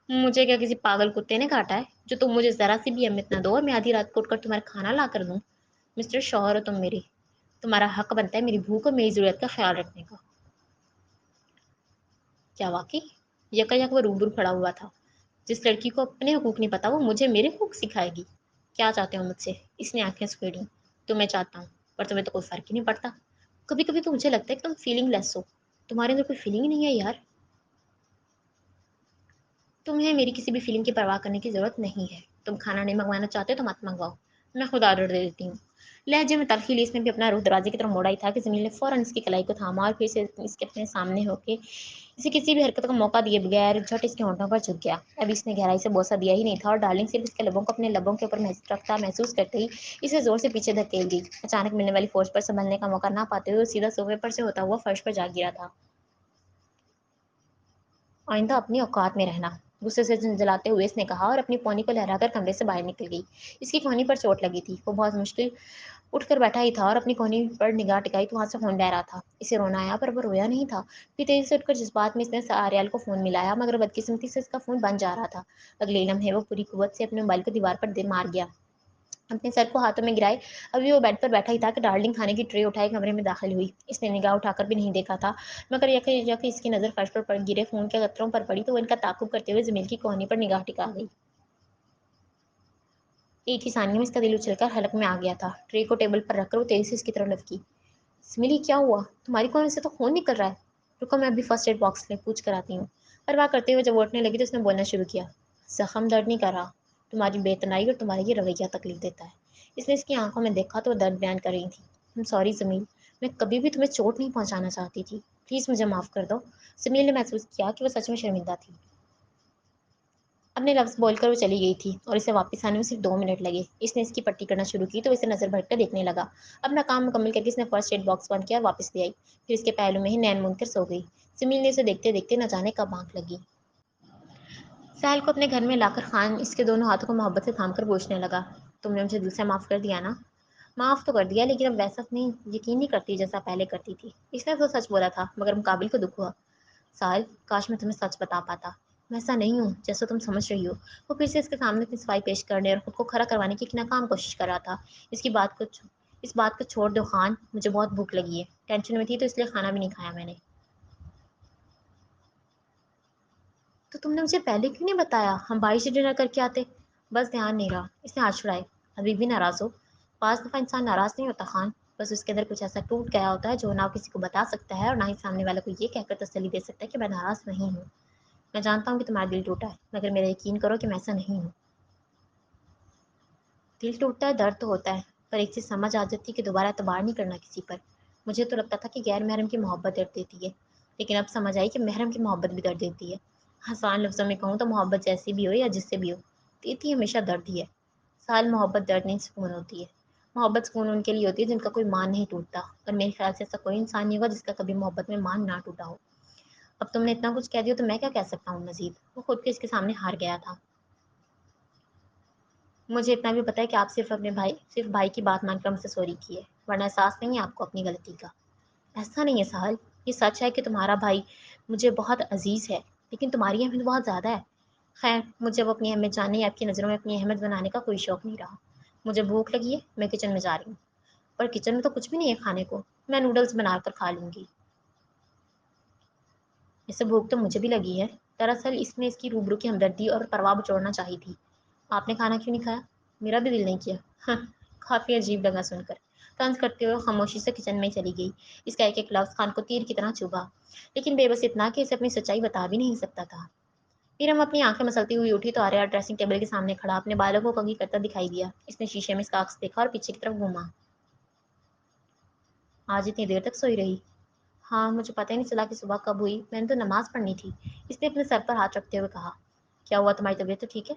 مجھے کیا کسی پاگل کتے نے کاٹا ہے جو تم مجھے ذرا سی بھی اہمیت نہ دو اور میں آدھی رات کو اٹھ کر تمہارا کھانا لا کر دوں؟ مسٹر شوہر ہو تم میری، تمہارا حق بنتا ہے میری بھوک اور میری ضرورت کا خیال رکھنے کا۔ کیا واقعی؟ یک وہ روبرو کھڑا ہوا تھا۔ جس لڑکی کو اپنے حقوق نہیں پتا وہ مجھے میرے حقوق سکھائے گی؟ کیا چاہتے ہو مجھ سے؟ اس نے آنکھیں سکیڑی۔ تو میں چاہتا ہوں، پر تمہیں تو کوئی فرق ہی نہیں پڑتا۔ کبھی کبھی تو مجھے لگتا ہے کہ تم فیلنگ لیس ہو، تمہارے اندر کوئی فیلنگ ہی نہیں ہے یار۔ تمہیں میری کسی بھی فیلنگ کی پرواہ کرنے کی ضرورت نہیں ہے۔ تم کھانا نہیں منگوانا چاہتے تو مت منگواؤ، میں خود آرڈر دے دیتی ہوں۔ लहजे में तल्खी ली, इसने भी अपना रुख दरवाजे की तरफ मोड़ा ही था कि जमील ने फौरन इसकी कलाई को थामा और फिर से इसके अपने सामने होके इसे किसी भी हरकत का मौका दिए बगैर झट इसके होंठों पर झुक गया। अब इसने गहराई से बोसा दिया ही नहीं था और डार्लिंग सिर्फ इसके लबों को अपने लबों के ऊपर रखता महसूस करते ही इसे जोर से पीछे धकेल दी। अचानक मिलने वाली फोर्स पर संभलने का मौका ना पाते हुए सीधा सोफे पर से होता हुआ फर्श पर जा गिरा था। आइंदा अपनी औकात में रहना, गुस्से से झंझलाते हुए इसने कहा और अपनी पौनी को लहराकर कमरे से बाहर निकल गई। इसकी कोहनी पर चोट लगी थी। वो बहुत मुश्किल उठकर बैठा ही था और अपनी कोहनी पर निगाह टिकाई तो वहां से फोन बह रहा था। इसे रोना आया पर वो रोया नहीं था। फिर तेजी से उठकर जज्बात में इसने आर्यल को फोन मिलाया, मगर बदकिस्मती से इसका फोन बंद जा रहा था। अगले लम्हे वो पूरी कुव्वत से अपने मोबाइल को दीवार पर दे मार गया। अपने सर को हाथों में गिराए अभी वो बेड पर बैठा ही था कि डार्लिंग खाने की ट्रे उठाए कमरे में दाखिल हुई। इसने निगाह उठाकर भी नहीं देखा था, मगर यके इसकी नज़र फर्श पर गिरे फोन के कतरों पर पड़ी तो वो इनका ताकुब करते हुए जमीन की कोहनी पर निगाह टिका गई। एक ही सानिए में इसका दिल उछलकर हलक में आ गया था। ट्रे को टेबल पर रखकर वो तेजी से इसकी तरफ लपकी। स्मिली, क्या हुआ? तुम्हारी कोहनी से तो खून निकल रहा है। रुको, मैं अभी फर्स्ट एड बॉक्स में पूछ कर आती हूँ। परवाह करते हुए जब वो उठने लगी तो उसने बोलना शुरू किया। जख्म दर्द नहीं कर रहा, तुम्हारी बेतनाई और तुम्हारा ये रवैया तकलीफ देता है। इसने इसकी आंखों में देखा तो वो दर्द बयान कर रही थी। सॉरी जमील, मैं कभी भी तुम्हें चोट नहीं पहुंचाना चाहती थी। प्लीज़ मुझे माफ़ कर दो। जमील ने महसूस किया कि वो सच में शर्मिंदा थी। अपने लफ्ज़ बोलकर वो चली गई थी और इसे वापस आने में सिर्फ 2 मिनट लगे। इसने इसकी पट्टी करना शुरू की तो इसे नज़र भटकर देखने लगा। अपना काम मुकम्मल करके इसने फर्स्ट एड बॉक्स बंद किया और वापस ले आई। फिर इसके पहलू में ही नैन मूंद कर सो गई। जमील ने इसे देखते देखते न जाने कब आंख लगी। साहिल को अपने घर में लाकर खान इसके दोनों हाथों को मोहब्बत से थामकर पूछने लगा। तुमने मुझे दिल से माफ़ कर दिया ना? माफ़ तो कर दिया, लेकिन अब वैसा नहीं यकीन नहीं करती जैसा पहले करती थी। इसने तो सच बोला था, मगर मुकाबिल को दुख हुआ। साहिल, काश मैं तुम्हें सच बता पाता। मैं ऐसा नहीं हूँ जैसा तुम समझ रही हो। वो फिर से इसके सामने अपनी सफाई पेश करने और खुद को खड़ा करवाने की एक नाकाम कोशिश कर रहा था। इसकी बात को इस बात को छोड़ दो खान, मुझे बहुत भूख लगी है। टेंशन में थी तो इसलिए खाना भी नहीं खाया मैंने। तो तुमने मुझे पहले क्यों नहीं बताया? हम बाहर से डिनर करके आते। बस ध्यान नहीं रहा, इसने हाथ छुड़ाए। अभी भी नाराज़ हो? 5 दफ़ा इंसान नाराज़ नहीं होता खान। बस उसके अंदर कुछ ऐसा टूट गया होता है जो ना किसी को बता सकता है और ना ही सामने वाले को ये कहकर तसल्ली दे सकता है कि मैं नाराज़ नहीं हूँ। मैं जानता हूँ कि तुम्हारा दिल टूटा है, मगर मेरा यकीन करो कि मैं ऐसा नहीं हूँ। दिल टूटता है, दर्द तो होता है, पर एक चीज़ समझ आ जाती है कि दोबारा एतबार नहीं करना किसी पर। मुझे तो लगता था कि गैर महरम की मोहब्बत दर्द देती है, लेकिन अब समझ आई कि महरम की मोहब्बत भी दर्द देती है। आसान लफ्ज़ों में कहूँ तो मोहब्बत जैसी भी हो या जिससे भी हो, देती हमेशा दर्द ही है। साल मोहब्बत दर्द नहीं, सुकून होती है। मोहब्बत सुकून उनके लिए होती है जिनका कोई मान नहीं टूटता, और मेरे ख्याल से ऐसा कोई इंसान नहीं होगा जिसका कभी मोहब्बत में मान ना टूटा हो। अब तुमने इतना कुछ कह दिया तो मैं क्या कह सकता हूँ मजीद? वो खुद के इसके सामने हार गया था। मुझे इतना भी पता है कि आप सिर्फ भाई की बात मानकर मुझसे सॉरी की है, वरना एहसास नहीं है आपको अपनी गलती का। ऐसा नहीं है साहल, ये सच है कि तुम्हारा भाई मुझे बहुत अजीज़ है, लेकिन तुम्हारी अहमियत बहुत ज़्यादा है। खैर, मुझे अब अपनी अहमियत जानने या आपकी नज़रों में अपनी अहमियत बनाने का कोई शौक नहीं रहा। मुझे भूख लगी है, मैं किचन में जा रही हूँ। पर किचन में तो कुछ भी नहीं है खाने को, मैं नूडल्स बनाकर खा लूँगी। इससे भूख तो मुझे भी लगी है। दरअसल इसमें इसकी रूबरू की हमदर्दी और परवाह बचोड़ना चाहिए थी। आपने खाना क्यों नहीं खाया? मेरा भी दिल नहीं किया। हाँ, काफ़ी अजीब लगा सुनकर। तंज करते हुए खामोशी से किचन में चली गई। इसका एक एक लफ्ज़ खान को तीर की तरह चुभा, लेकिन बेबस इतना कि इसे अपनी सच्चाई बता भी नहीं सकता था। फिर हम अपनी आंखें मसलती हुई उठी तो आर्या ड्रेसिंग टेबल के सामने खड़ा अपने बालों को कंघी करता दिखाई दिया। इसने शीशे में इसका अक्स देखा और पीछे की तरफ घूमा। आज इतनी देर तक सोई रही? हाँ, मुझे पता ही नहीं चला कि सुबह कब हुई, मैंने तो नमाज पढ़नी थी। इसने अपने सर पर हाथ रखते हुए कहा। क्या हुआ, तुम्हारी तबीयत तो ठीक है?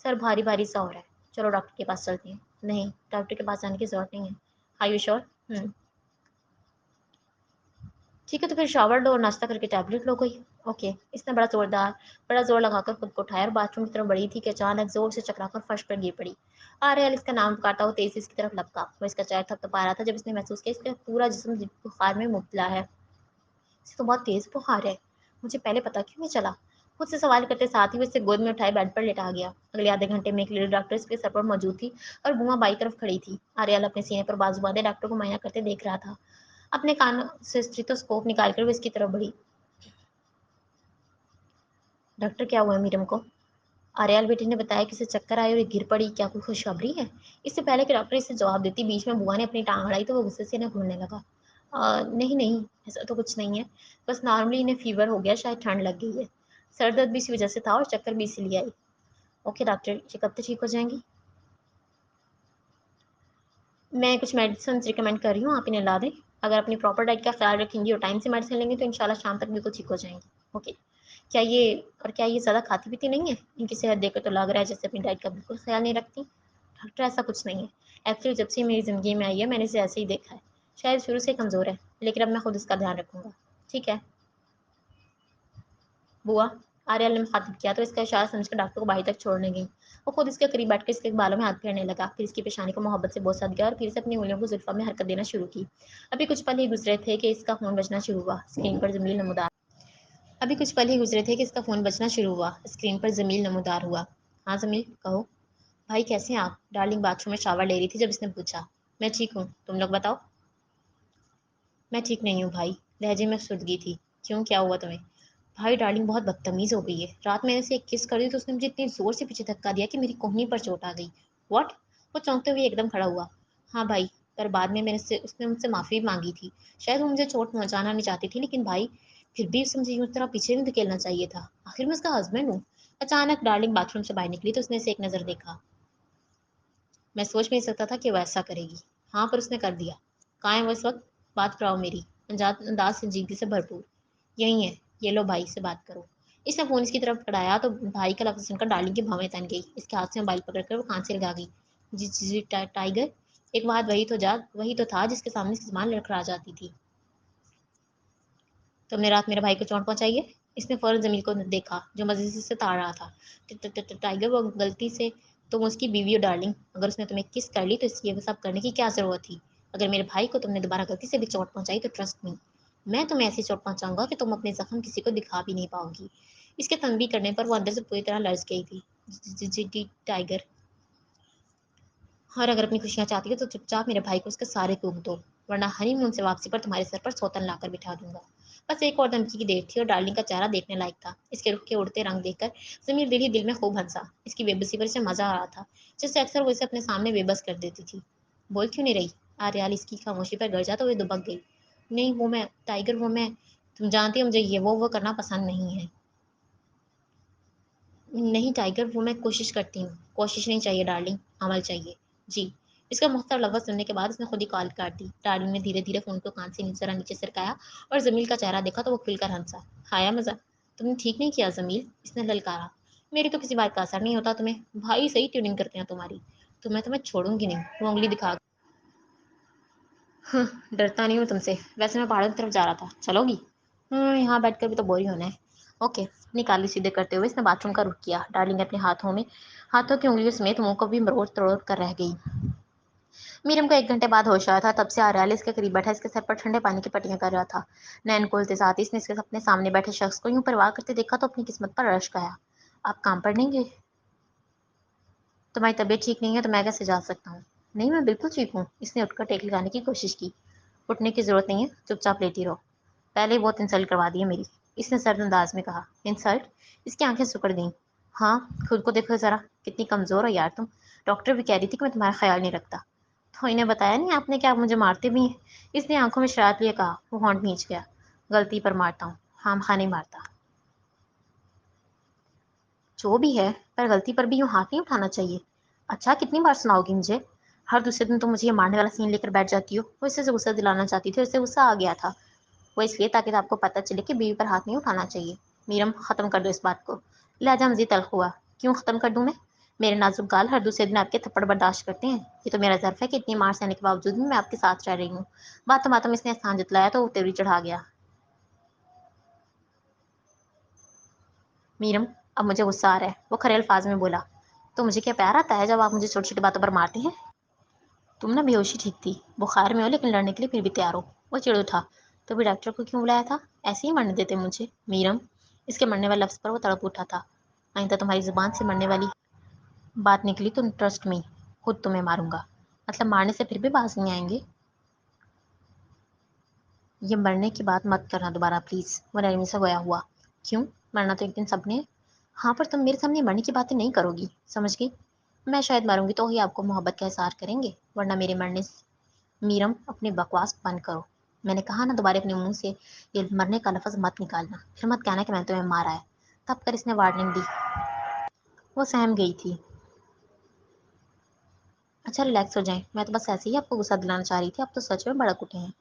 सर भारी भारी सा हो रहा है। चलो डॉक्टर के पास चलते हैं। नहीं, डॉक्टर के पास जाने की जरूरत नहीं है। Are you sure? ठीक है, तो फिर शावर लो और नाश्ता करके टैबलेट लो कोई। ओके। इसने बड़ा जोर लगाकर खुद को उठाया और बाथरूम की तरफ बढ़ी थी कि अचानक जोर से चकराकर फर्श पर गिर पड़ी। आर्यल इसका नाम पुकारता हुआ तेजी से इसकी तरफ लपका। वो इसका चेहरा थपथपा रहा था जब इसने महसूस किया इसका पूरा जिस्म बुखार में मुब्तला है। इसे तो बहुत तेज बुखार है, मुझे पहले पता क्यों नहीं चला? खुद से सवाल करते साथ ही वो इसे गोद में उठाए बेड पर लेटा गया। अगले आधे घंटे में एक लेडी डॉक्टर इसके सर पर मौजूद थी और बुआ बाई तरफ खड़ी थी। आर्यल अपने सीने पर बाजू बांधे डॉक्टर को मुआयना करते देख रहा था। अपने कानों से स्टेथोस्कोप निकालकर वो इसकी तरफ बढ़ी। डॉक्टर, क्या हुआ है मीरम को? आर्यल बेटी ने बताया कि इसे चक्कर आए और ये गिर पड़ी। क्या कोई खुशखबरी है? इससे पहले कि डॉक्टर इसे जवाब देती बीच में बुआ ने अपनी टांग अड़ाई तो वो गुस्से से इन्हें घूरने लगा। नहीं नहीं, ऐसा तो कुछ नहीं है, बस नॉर्मली इन्हें फीवर हो गया, शायद ठंड लग गई है। सर दर्द भी इसी वजह से था और चक्कर भी इसीलिए आई। ओके डॉक्टर, ये कब तक ठीक हो जाएंगी? میں کچھ میڈیسن ریکمینڈ کر رہی ہوں، آپ انہیں لا دیں۔ اگر اپنی پراپر ڈائٹ کا خیال رکھیں گی اور ٹائم سے میڈیسن لیں گے تو انشاءاللہ شام تک بالکل ٹھیک ہو جائیں گی۔ اوکے، کیا یہ زیادہ کھاتی پیتی نہیں ہے؟ ان کی صحت دیکھ کر تو لگ رہا ہے جیسے اپنی ڈائٹ کا بالکل خیال نہیں رکھتی۔ ڈاکٹر ایسا کچھ نہیں ہے، ایکچولی جب سے میری زندگی میں آئی ہے میں نے اسے ایسے ہی دیکھا ہے، شاید شروع سے کمزور ہے لیکن اب میں خود اس کا دھیان رکھوں گا، ٹھیک ہے؟ بوا، آریہ نے مخاطب کیا تو اس کا اشارہ سمجھ کر ڈاکٹر کو باہر تک چھوڑنے گئی۔ وہ خود اس کے قریب بیٹھ کر اس کے بالوں میں ہاتھ پھیرنے لگا، پھر اس کی پیشانی کو محبت سے بوسہ دیا اور پھر سے اپنی انگلیوں کو زلفوں میں حرکت دینا شروع کی۔ ابھی کچھ پل ہی گزرے تھے کہ اس کا فون بجنا شروع ہوا، اسکرین پر ضمیل نمودار ہوا۔ ہاں ضمیل، کہو۔ بھائی کیسے ہیں آپ؟ ڈارلنگ باتھ روم میں شاور لے رہی تھی جب اس نے پوچھا۔ میں ٹھیک ہوں، تم لوگ بتاؤ؟ میں ٹھیک نہیں ہوں بھائی، لہجے میں افسردگی تھی۔ کیوں، کیا ہوا تمہیں؟ بھائی ڈارلنگ بہت بدتمیز ہو گئی ہے، رات میں نے اسے ایک کس کر دی تو اس نے مجھے اتنی زور سے پیچھے دھکا دیا کہ میری کوہنی پر چوٹ آ گئی۔ واٹ؟ وہ چونکتے ہوئے ایک دم کھڑا ہوا۔ ہاں بھائی، پر بعد میں اس نے مجھ سے معافی مانگی تھی، شاید وہ مجھے چوٹ پہنچانا نہیں چاہتی تھی لیکن بھائی پھر بھی اسے مجھے یوں طرح پیچھے نہیں دھکیلنا چاہیے تھا، آخر میں اس کا ہسبینڈ ہوں۔ اچانک ڈارلنگ باتھ روم سے باہر نکلی تو اس نے اسے ایک نظر دیکھا۔ میں سوچ بھی نہیں سکتا تھا کہ وہ ایسا کرے گی۔ ہاں پر اس نے کر دیا۔ کہاں ہے وہ اس وقت؟ بات کراؤ میری، انداز سنجیدگی سے بھرپور۔ یہی ہے، یہ لو بھائی سے بات کرو۔ اس نے فون اس کی طرف پکڑایا تو بھائی کا لفظ سن کر ڈارلنگ کی بھویں تن گئی، اس کے ہاتھ سے موبائل پکڑ کر وہ کان سے لگا گئی۔ جی جی جی ٹائیگر، ایک بات وہی تو تھا جس کے سامنے اس کی زبان لڑکھڑا جاتی تھی۔ تم نے رات میرے بھائی کو چوٹ پہنچائی ہے؟ اس نے فوراً زمین کو دیکھا جو مزید سے تاڑ رہا تھا۔ ٹائیگر، وہ غلطی سے تم اس کی بیوی ہو ڈارلنگ، اگر اس نے تمہیں کس کر لی تو اس یہ سب کرنے کی کیا ضرورت تھی؟ اگر میرے بھائی کو تم نے دوبارہ غلطی سے بھی چوٹ پہنچائی تو ٹرسٹ میں تمہیں ایسی چوٹ پہنچاؤں گا کہ تم اپنے زخم کسی کو دکھا بھی نہیں پاؤ گی۔ اس کے تنبیہ کرنے پر وہ اندر سے پوری طرح لرز گئی تھی۔ جی ٹائیگر، اور اگر اپنی خوشیاں چاہتی ہو تو چپ چاپ میرے بھائی کو اس کے سارے کوب دو، ورنہ ہنی مون سے واپسی پر تمہارے سر پر سوتن لا کر بٹھا دوں گا۔ بس ایک اور دھمکی کی دیر تھی اور ڈارلنگ کا چہرہ دیکھنے لائق تھا۔ اس کے رخ کے اڑتے رنگ دیکھ کر ضمیر دل ہی دل میں خوب ہنسا۔ اس کی بے بسی پر اسے مزہ آ رہا تھا، جس سے اکثر وہ اسے اپنے سامنے بے بس کر دیتی تھی۔ بول کیوں نہیں رہی؟ آریال اس کی خاموشی پر گرجا تو وہ دبک گئی۔ نہیں وہ میں ٹائیگر، وہ میں تم جانتی ہو مجھے یہ وہ کرنا پسند نہیں ہے۔ نہیں ٹائیگر، وہ میں کوشش کرتی ہوں۔ کوشش نہیں چاہیے ڈارلنگ، عمل چاہیے۔ جی۔ اس کا مختار لفظ سننے کے بعد اس نے خود ہی کال کاٹ دی۔ ڈارلنگ نے دھیرے دھیرے فون کو کان سے نیچے سرکایا اور زمیل کا چہرہ دیکھا تو وہ کھل کر ہنسا۔ آیا مزہ؟ تم نے ٹھیک نہیں کیا زمیل، اس نے للکارا۔ میری تو کسی بات کا اثر نہیں ہوتا تمہیں، بھائی صحیح ٹیوننگ کرتے ہیں تمہاری۔ تمہیں چھوڑوں گی نہیں، وہ انگلی دکھا۔ ہاں، ڈرتا نہیں ہوں تم سے، ویسے میں پہاڑوں کی طرف جا رہا تھا، چلو گی؟ یہاں بیٹھ کر بھی تو بور ہی ہونا ہے۔ اوکے، نکالی سیدھے کرتے ہوئے اس نے باتھ روم کا رخ کیا۔ ڈارلنگ اپنے ہاتھوں کی انگلیوں سمیت منہ کو بھی مروڑ تروڑ کر رہ گئی۔ میرم کو 1 گھنٹے بعد ہوش آیا تھا، تب سے آریال اس کے قریب بیٹھا اس کے سر پر ٹھنڈے پانی کی پٹیاں کر رہا تھا۔ نین کھولتے ساتھ ہی اس نے اس کے اپنے سامنے بیٹھے شخص کو یوں پرواہ کرتے دیکھا تو اپنی قسمت پر رشک آیا۔ آپ کام پر نہیں گئے؟ تمہاری طبیعت ٹھیک نہیں ہے تو میں کیسے جا سکتا ہوں؟ نہیں میں بالکل ٹھیک ہوں۔ اس نے اٹھ کر ٹیک لگانے کی کوشش کی۔ اٹھنے کی ضرورت نہیں ہے، چپ چاپ لیٹی رہو۔ پہلے ہی بہت انسلٹ کروا دی ہے میری، اس نے سرد انداز میں کہا۔ انسلٹ؟ اس کی آنکھیں سکڑ گئیں۔ ہاں، خود کو دیکھو ذرا، کتنی کمزور ہو یار تم۔ ڈاکٹر بھی کہہ رہی تھی کہ میں تمہارا خیال نہیں رکھتا۔ تو انہیں بتایا نہیں آپ نے کہ آپ مجھے مارتے بھی ہیں؟ اس نے آنکھوں میں شرارت لیے کہا۔ وہ ہونٹ بھینچ گیا۔ غلطی پر مارتا ہوں، خام خواہ نہیں مارتا۔ جو بھی ہے، پر غلطی پر بھی یوں ہاتھ نہیں اٹھانا چاہیے۔ اچھا کتنی بار سناؤ گی مجھے؟ ہر دوسرے دن تم مجھے یہ مارنے والا سین لے کر بیٹھ جاتی ہو۔ وہ اسے غصہ دلانا چاہتی تھی اور اسے غصہ آ گیا تھا۔ وہ اس لیے تاکہ آپ کو پتہ چلے کہ بیوی پر ہاتھ نہیں اٹھانا چاہیے۔ میرم ختم کر دو اس بات کو۔ لہجہ مزید تلخ ہوا۔ کیوں ختم کر دوں میں؟ میرے نازک گال ہر دوسرے دن آپ کے تھپڑ برداشت کرتے ہیں، یہ تو میرا ظرف ہے کہ اتنی مار سہنے کے باوجود بھی میں آپ کے ساتھ رہ رہی ہوں۔ باتوں میں اس نے احسان جتلایا تو وہ تیوری چڑھا گیا۔ میرم، اب مجھے غصہ آ رہا ہے، وہ کھرے الفاظ میں بولا۔ تو مجھے کیا پیار آتا ہے جب آپ مجھے چھوٹی چھوٹی باتوں پر مارتے ہیں؟ تم نہ بے ہوشی ٹھیک تھی، بخار میں ہو لیکن لڑنے کے لیے پھر بھی تیار ہو۔ وہ چڑ اٹھا۔ تو بھی ڈاکٹر کو کیوں بلایا تھا؟ ایسے ہی مرنے دیتے مجھے۔ میرم، اس کے مرنے والے لفظ پر وہ تڑپ اٹھا تھا۔ آئندہ تمہاری زبان سے مرنے والی بات نکلی تو ٹرسٹ می، خود تمہیں ماروں گا۔ مطلب مارنے سے پھر بھی باز نہیں آئیں گے؟ یہ مرنے کی بات مت کرنا دوبارہ پلیز، وہ نرمی سے گویا ہوا۔ کیوں؟ مرنا تو ایک دن سب نے۔ ہاں پر تم میرے سامنے مرنے کی باتیں نہیں کرو گی، سمجھ گئی؟ میں شاید مروں گی تو ہی آپ کو محبت کا اظہار کریں گے، ورنہ میرے مرنے سے۔ میرم اپنی بکواس بند کرو، میں نے کہا نا دوبارہ اپنے منہ سے یہ مرنے کا لفظ مت نکالنا، پھر مت کہنا کہ میں نے تمہیں مارا ہے۔ تب کر اس نے وارننگ دی۔ وہ سہم گئی تھی۔ अच्छा रिलैक्स हो जाएं, मैं तो बस ऐसे ही आपको गुस्सा दिलाना चाह रही थी, आप तो सच में भड़क उठे हैं।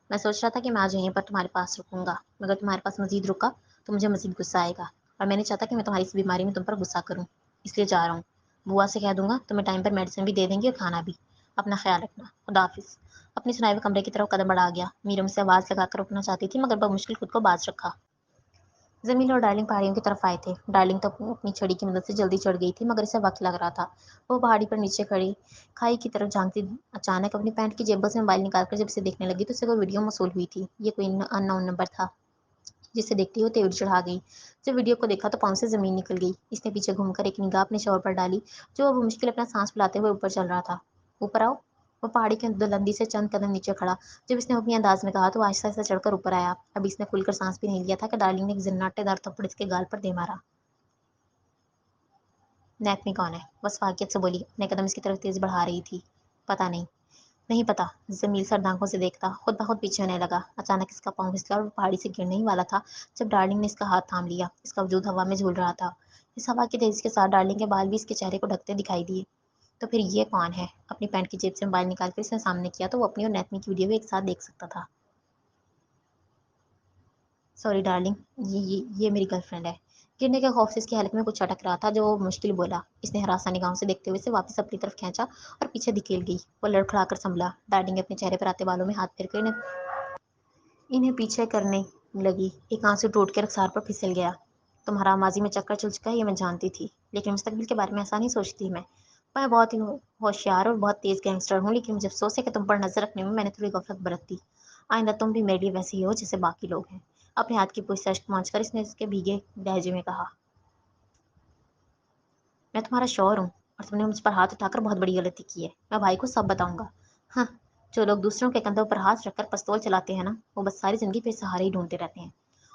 मैं सोच रहा था कि मैं आज यहीं पर तुम्हारे पास रुकूंगा, मगर तुम्हारे पास मजीद रुका तो मुझे मजीद गुस्सा आएगा, और मैं नहीं चाहता कि मैं तुम्हारी इस बीमारी में तुम पर गुस्सा करूँ, इसलिए जा रहा हूँ। बुआ से कह दूंगा तुम्हें टाइम पर मेडिसिन भी दे देंगी और खाना भी। अपना ख्याल रखना, खुदा हाफिज। अपने सुनाए हुए कमरे की तरफ कदम बढ़ा गया। मीरा मुझसे आवाज़ लगाकर रुकना चाहती थी, मगर बमुश्किल खुद को बाज रखा। जमील और डार्लिंग पहाड़ियों की तरफ आए थे। डार्लिंग तो अपनी छड़ी की मदद से जल्दी चढ़ गई थी, मगर इसे वक्त लग रहा था। वो पहाड़ी पर नीचे खड़ी खाई की तरफ झांकती अचानक अपनी पैंट की जेबों से मोबाइल निकालकर जब इसे देखने लगी तो उसे वो वीडियो मौसूल हुई थी। ये कोई अननोन नंबर था, जिसे देखते ही वो तेवड़ी चढ़ा गई। जब वीडियो को देखा तो पाँव से जमीन निकल गई। इसने पीछे घूमकर एक निगाह अपने शोहर पर डाली, जो अब मुश्किल अपना सांस फुलाते हुए ऊपर चल रहा था। ऊपर आओ। वो पहाड़ी की बुलंदी से चंद कदम नीचे खड़ा। जब इसने अपनी अंदाज में कहा तो वो आहिस्ता आहिस्ता चढ़कर ऊपर आया। अब इसने खुलकर सांस भी नहीं लिया था कि डार्लिंग ने एक जन्नाटेदार थप्पड़ इसके गाल पर दे मारा। नेकमी कौन है? बस वाकियत से बोली, अपने कदम इसकी तरफ तेज बढ़ा रही थी। पता नहीं। नहीं पता। जमील सर्द आंखों से देखता खुद ब खुद पीछे होने लगा। अचानक इसका पाँव फिसला और पहाड़ी से गिरने ही वाला था जब डार्लिंग ने इसका हाथ थाम लिया। इसका वजूद हवा में झूल रहा था। इस हवा की तेजी के साथ डार्लिंग के बाल भी इसके चेहरे को ढकते दिखाई दिए। तो फिर ये कौन है? अपनी पैंट की जेब से मोबाइल निकाल कर इसने सामने किया तो वो अपनी और नेतमी की वीडियो भी एक साथ देख सकता था। सॉरी डार्लिंग, ये मेरी गर्लफ्रेंड है। गिरने के खौफ से इसकी हलक में कुछ अटक रहा था जो वो मुश्किल बोला। इसने हरासा निगाहों से देखते हुए इसे वापस अपनी तरफ खींचा और पीछे धकेल गई। वो लड़खड़ाकर संभला। डार्लिंग अपने चेहरे पर आते बालों में हाथ फेर कर इन्हें पीछे करने लगी। एक आंसू टूट कर रखसार पर फिसल गया। तुम्हारा माजी में चक्कर चल चुका है, ये मैं जानती थी, लेकिन मुस्तकबिल के बारे में ऐसा नहीं सोचती मैं बहुत ही होशियार और बहुत तेज गैंगस्टर हूँ, लेकिन मुझे अफसोस है कि तुम पर नजर रखने में मैंने थोड़ी गफलत बरती। आइंदा तुम भी मेरे लिए वैसे ही हो जैसे बाकी लोग हैं। अपने हाथ की पूछ सच पहुँच कर इसने इसके भीगे लहजे में कहा। मैं तुम्हारा शौहर हूँ और तुमने मुझ पर हाथ उठाकर बहुत बड़ी गलती की है। मैं भाई को सब बताऊंगा। हाँ, जो लोग दूसरों के कंधों पर हाथ रखकर पिस्तौल चलाते हैं ना, वो बस सारी जिंदगी फिर सहारे ही ढूंढते रहते हैं।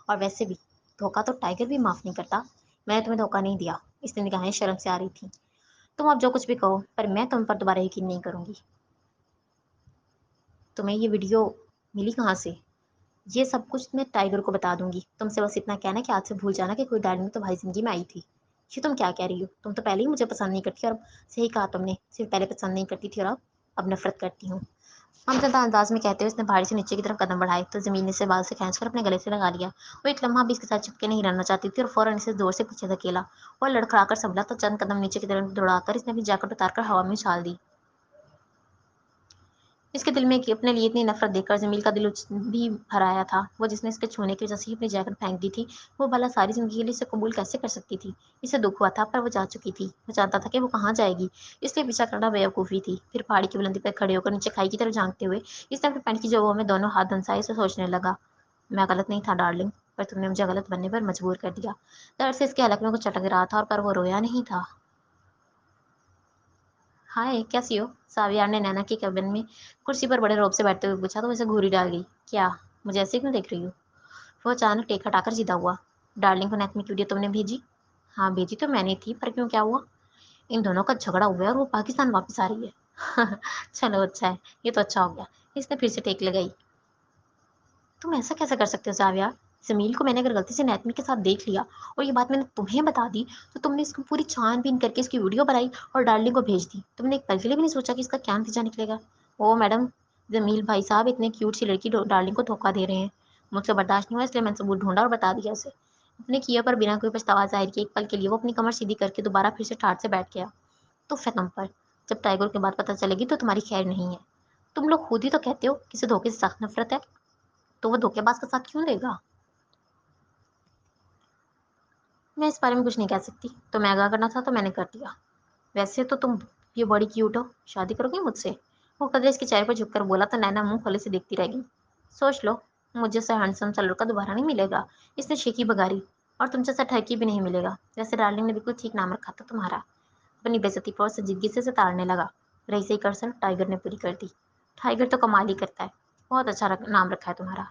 और वैसे भी धोखा तो टाइगर भी माफ नहीं करता। मैंने तुम्हें धोखा नहीं दिया। इसने निगाहें शर्म से आ रही थी। तुम अब जो कुछ भी कहो, पर मैं तुम पर दोबारा यकीन नहीं करूंगी। तुम्हें ये वीडियो मिली कहाँ से? ये सब कुछ मैं टाइगर को बता दूंगी। तुमसे बस इतना कहना कि आज से भूल जाना कि कोई डार्लिंग तो भाई जिंदगी में आई थी। ये तुम क्या कह रही हो? तुम तो पहले ही मुझे पसंद नहीं करती और अब सही कहा तुमने, सिर्फ पहले पसंद नहीं करती थी और अब नफरत करती हूँ। हम ज्यादा अंदाज में कहते हुए उसने पहाड़ी से नीचे की तरफ कदम बढ़ाए तो जमीन से बाल से खींचकर अपने गले से लगा लिया। वो एक लम्हा भी इसके साथ चिपके नहीं रहना चाहती थी और फौरन इसे जोर से पीछे धकेला और लड़खड़ाकर संभला तो चंद कदम नीचे की तरफ दौड़ाकर इसने अपनी जैकेट उतारकर हवा में उछाल दी। इसके दिल में कि अपने लिए इतनी नफरत देखकर जमील का दिल भी भर आया था। वो जिसने इसके छूने की वजह से ही अपनी जैकेट फेंक दी थी, वो भला सारी जिंदगी के लिए इसे कबूल कैसे कर सकती थी? इसे दुख हुआ था, पर वो जा चुकी थी। वो जानता था कि वो कहाँ जाएगी, इसलिए पीछा करना बेवकूफ़ी थी। फिर पहाड़ी की बुलंदी पर खड़े होकर नीचे खाई की तरफ झांकते हुए इसने अपनी पैंट की जेबों में दोनों हाथ धंसाए से सोचने लगा। मैं गलत नहीं था डार्लिंग, पर तुमने मुझे गलत बनने पर मजबूर कर दिया। दर्द से इसके हलक में कुछ चटक रहा था और पर वो रोया नहीं था। हाय, कैसी हो? सावियार ने नैना की केबिन में कुर्सी पर बड़े रौब से बैठते हुए पूछा तो वैसे घूरी डाल गई। क्या? मुझे ऐसे क्यों देख रही हो? वो अचानक टेक हटाकर सीधा हुआ। डार्लिंग को नेतमी की वीडियो तुमने भेजी? हाँ भेजी तो मैंने थी, पर क्यों, क्या हुआ? इन दोनों का झगड़ा हुआ है और वो पाकिस्तान वापस आ रही है। चलो अच्छा है, ये तो अच्छा हो गया। इसने फिर से टेक लगाई। तुम ऐसा कैसे कर सकते हो जाविया? जमील को मैंने अगर गलती से नैतमी के साथ देख लिया और ये बात मैंने तुम्हें बता दी तो तुमने इसको पूरी छानबीन करके इसकी वीडियो बनाई और डार्लिंग को भेज दी। तुमने एक पल के लिए भी नहीं सोचा कि इसका क्या नतीजा निकलेगा? ओ मैडम, जमील भाई साहब इतने क्यूट सी लड़की डार्लिंग को धोखा दे रहे हैं। मुझसे बर्दाश्त नहीं हुआ, इसलिए मैंने सबूत ढूंढा और बता दिया उसे। अपने किए पर बिना कोई पछतावा जाहिर किए एक पल के लिए वो अपनी कमर सीधी करके दोबारा फिर से ठाट से बैठ गया। तो फिर तुम पर जब टाइगर की बात पता चलेगी तो तुम्हारी खैर नहीं है। तुम लोग खुद ही तो कहते हो किसी धोखे से सख्त नफरत है, तो वो धोखेबाज का साथ क्यों लेगा? मैं इस बारे में कुछ नहीं कह सकती। तुम्हें आगाह करना था तो मैंने कर दिया। वैसे तो तुम ये बड़ी क्यूट हो, शादी करोगे मुझसे? वो कदर इसके चेहरे पर झुककर बोला तो नैना मुंह खोले से देखती रह गई। सोच लो, मुझे से हैंडसम सा लड़का दोबारा नहीं मिलेगा। इसने शेखी बगारी। और तुम जैसा ठहकी भी नहीं मिलेगा। वैसे डार्लिंग ने बिल्कुल ठीक नाम रखा था तुम्हारा। अपनी बेइज्जती पर संजीदगी से ताड़ने लगा। रही सही कसर टाइगर ने पूरी कर दी। टाइगर तो कमाल ही करता है। बहुत अच्छा नाम रखा है तुम्हारा।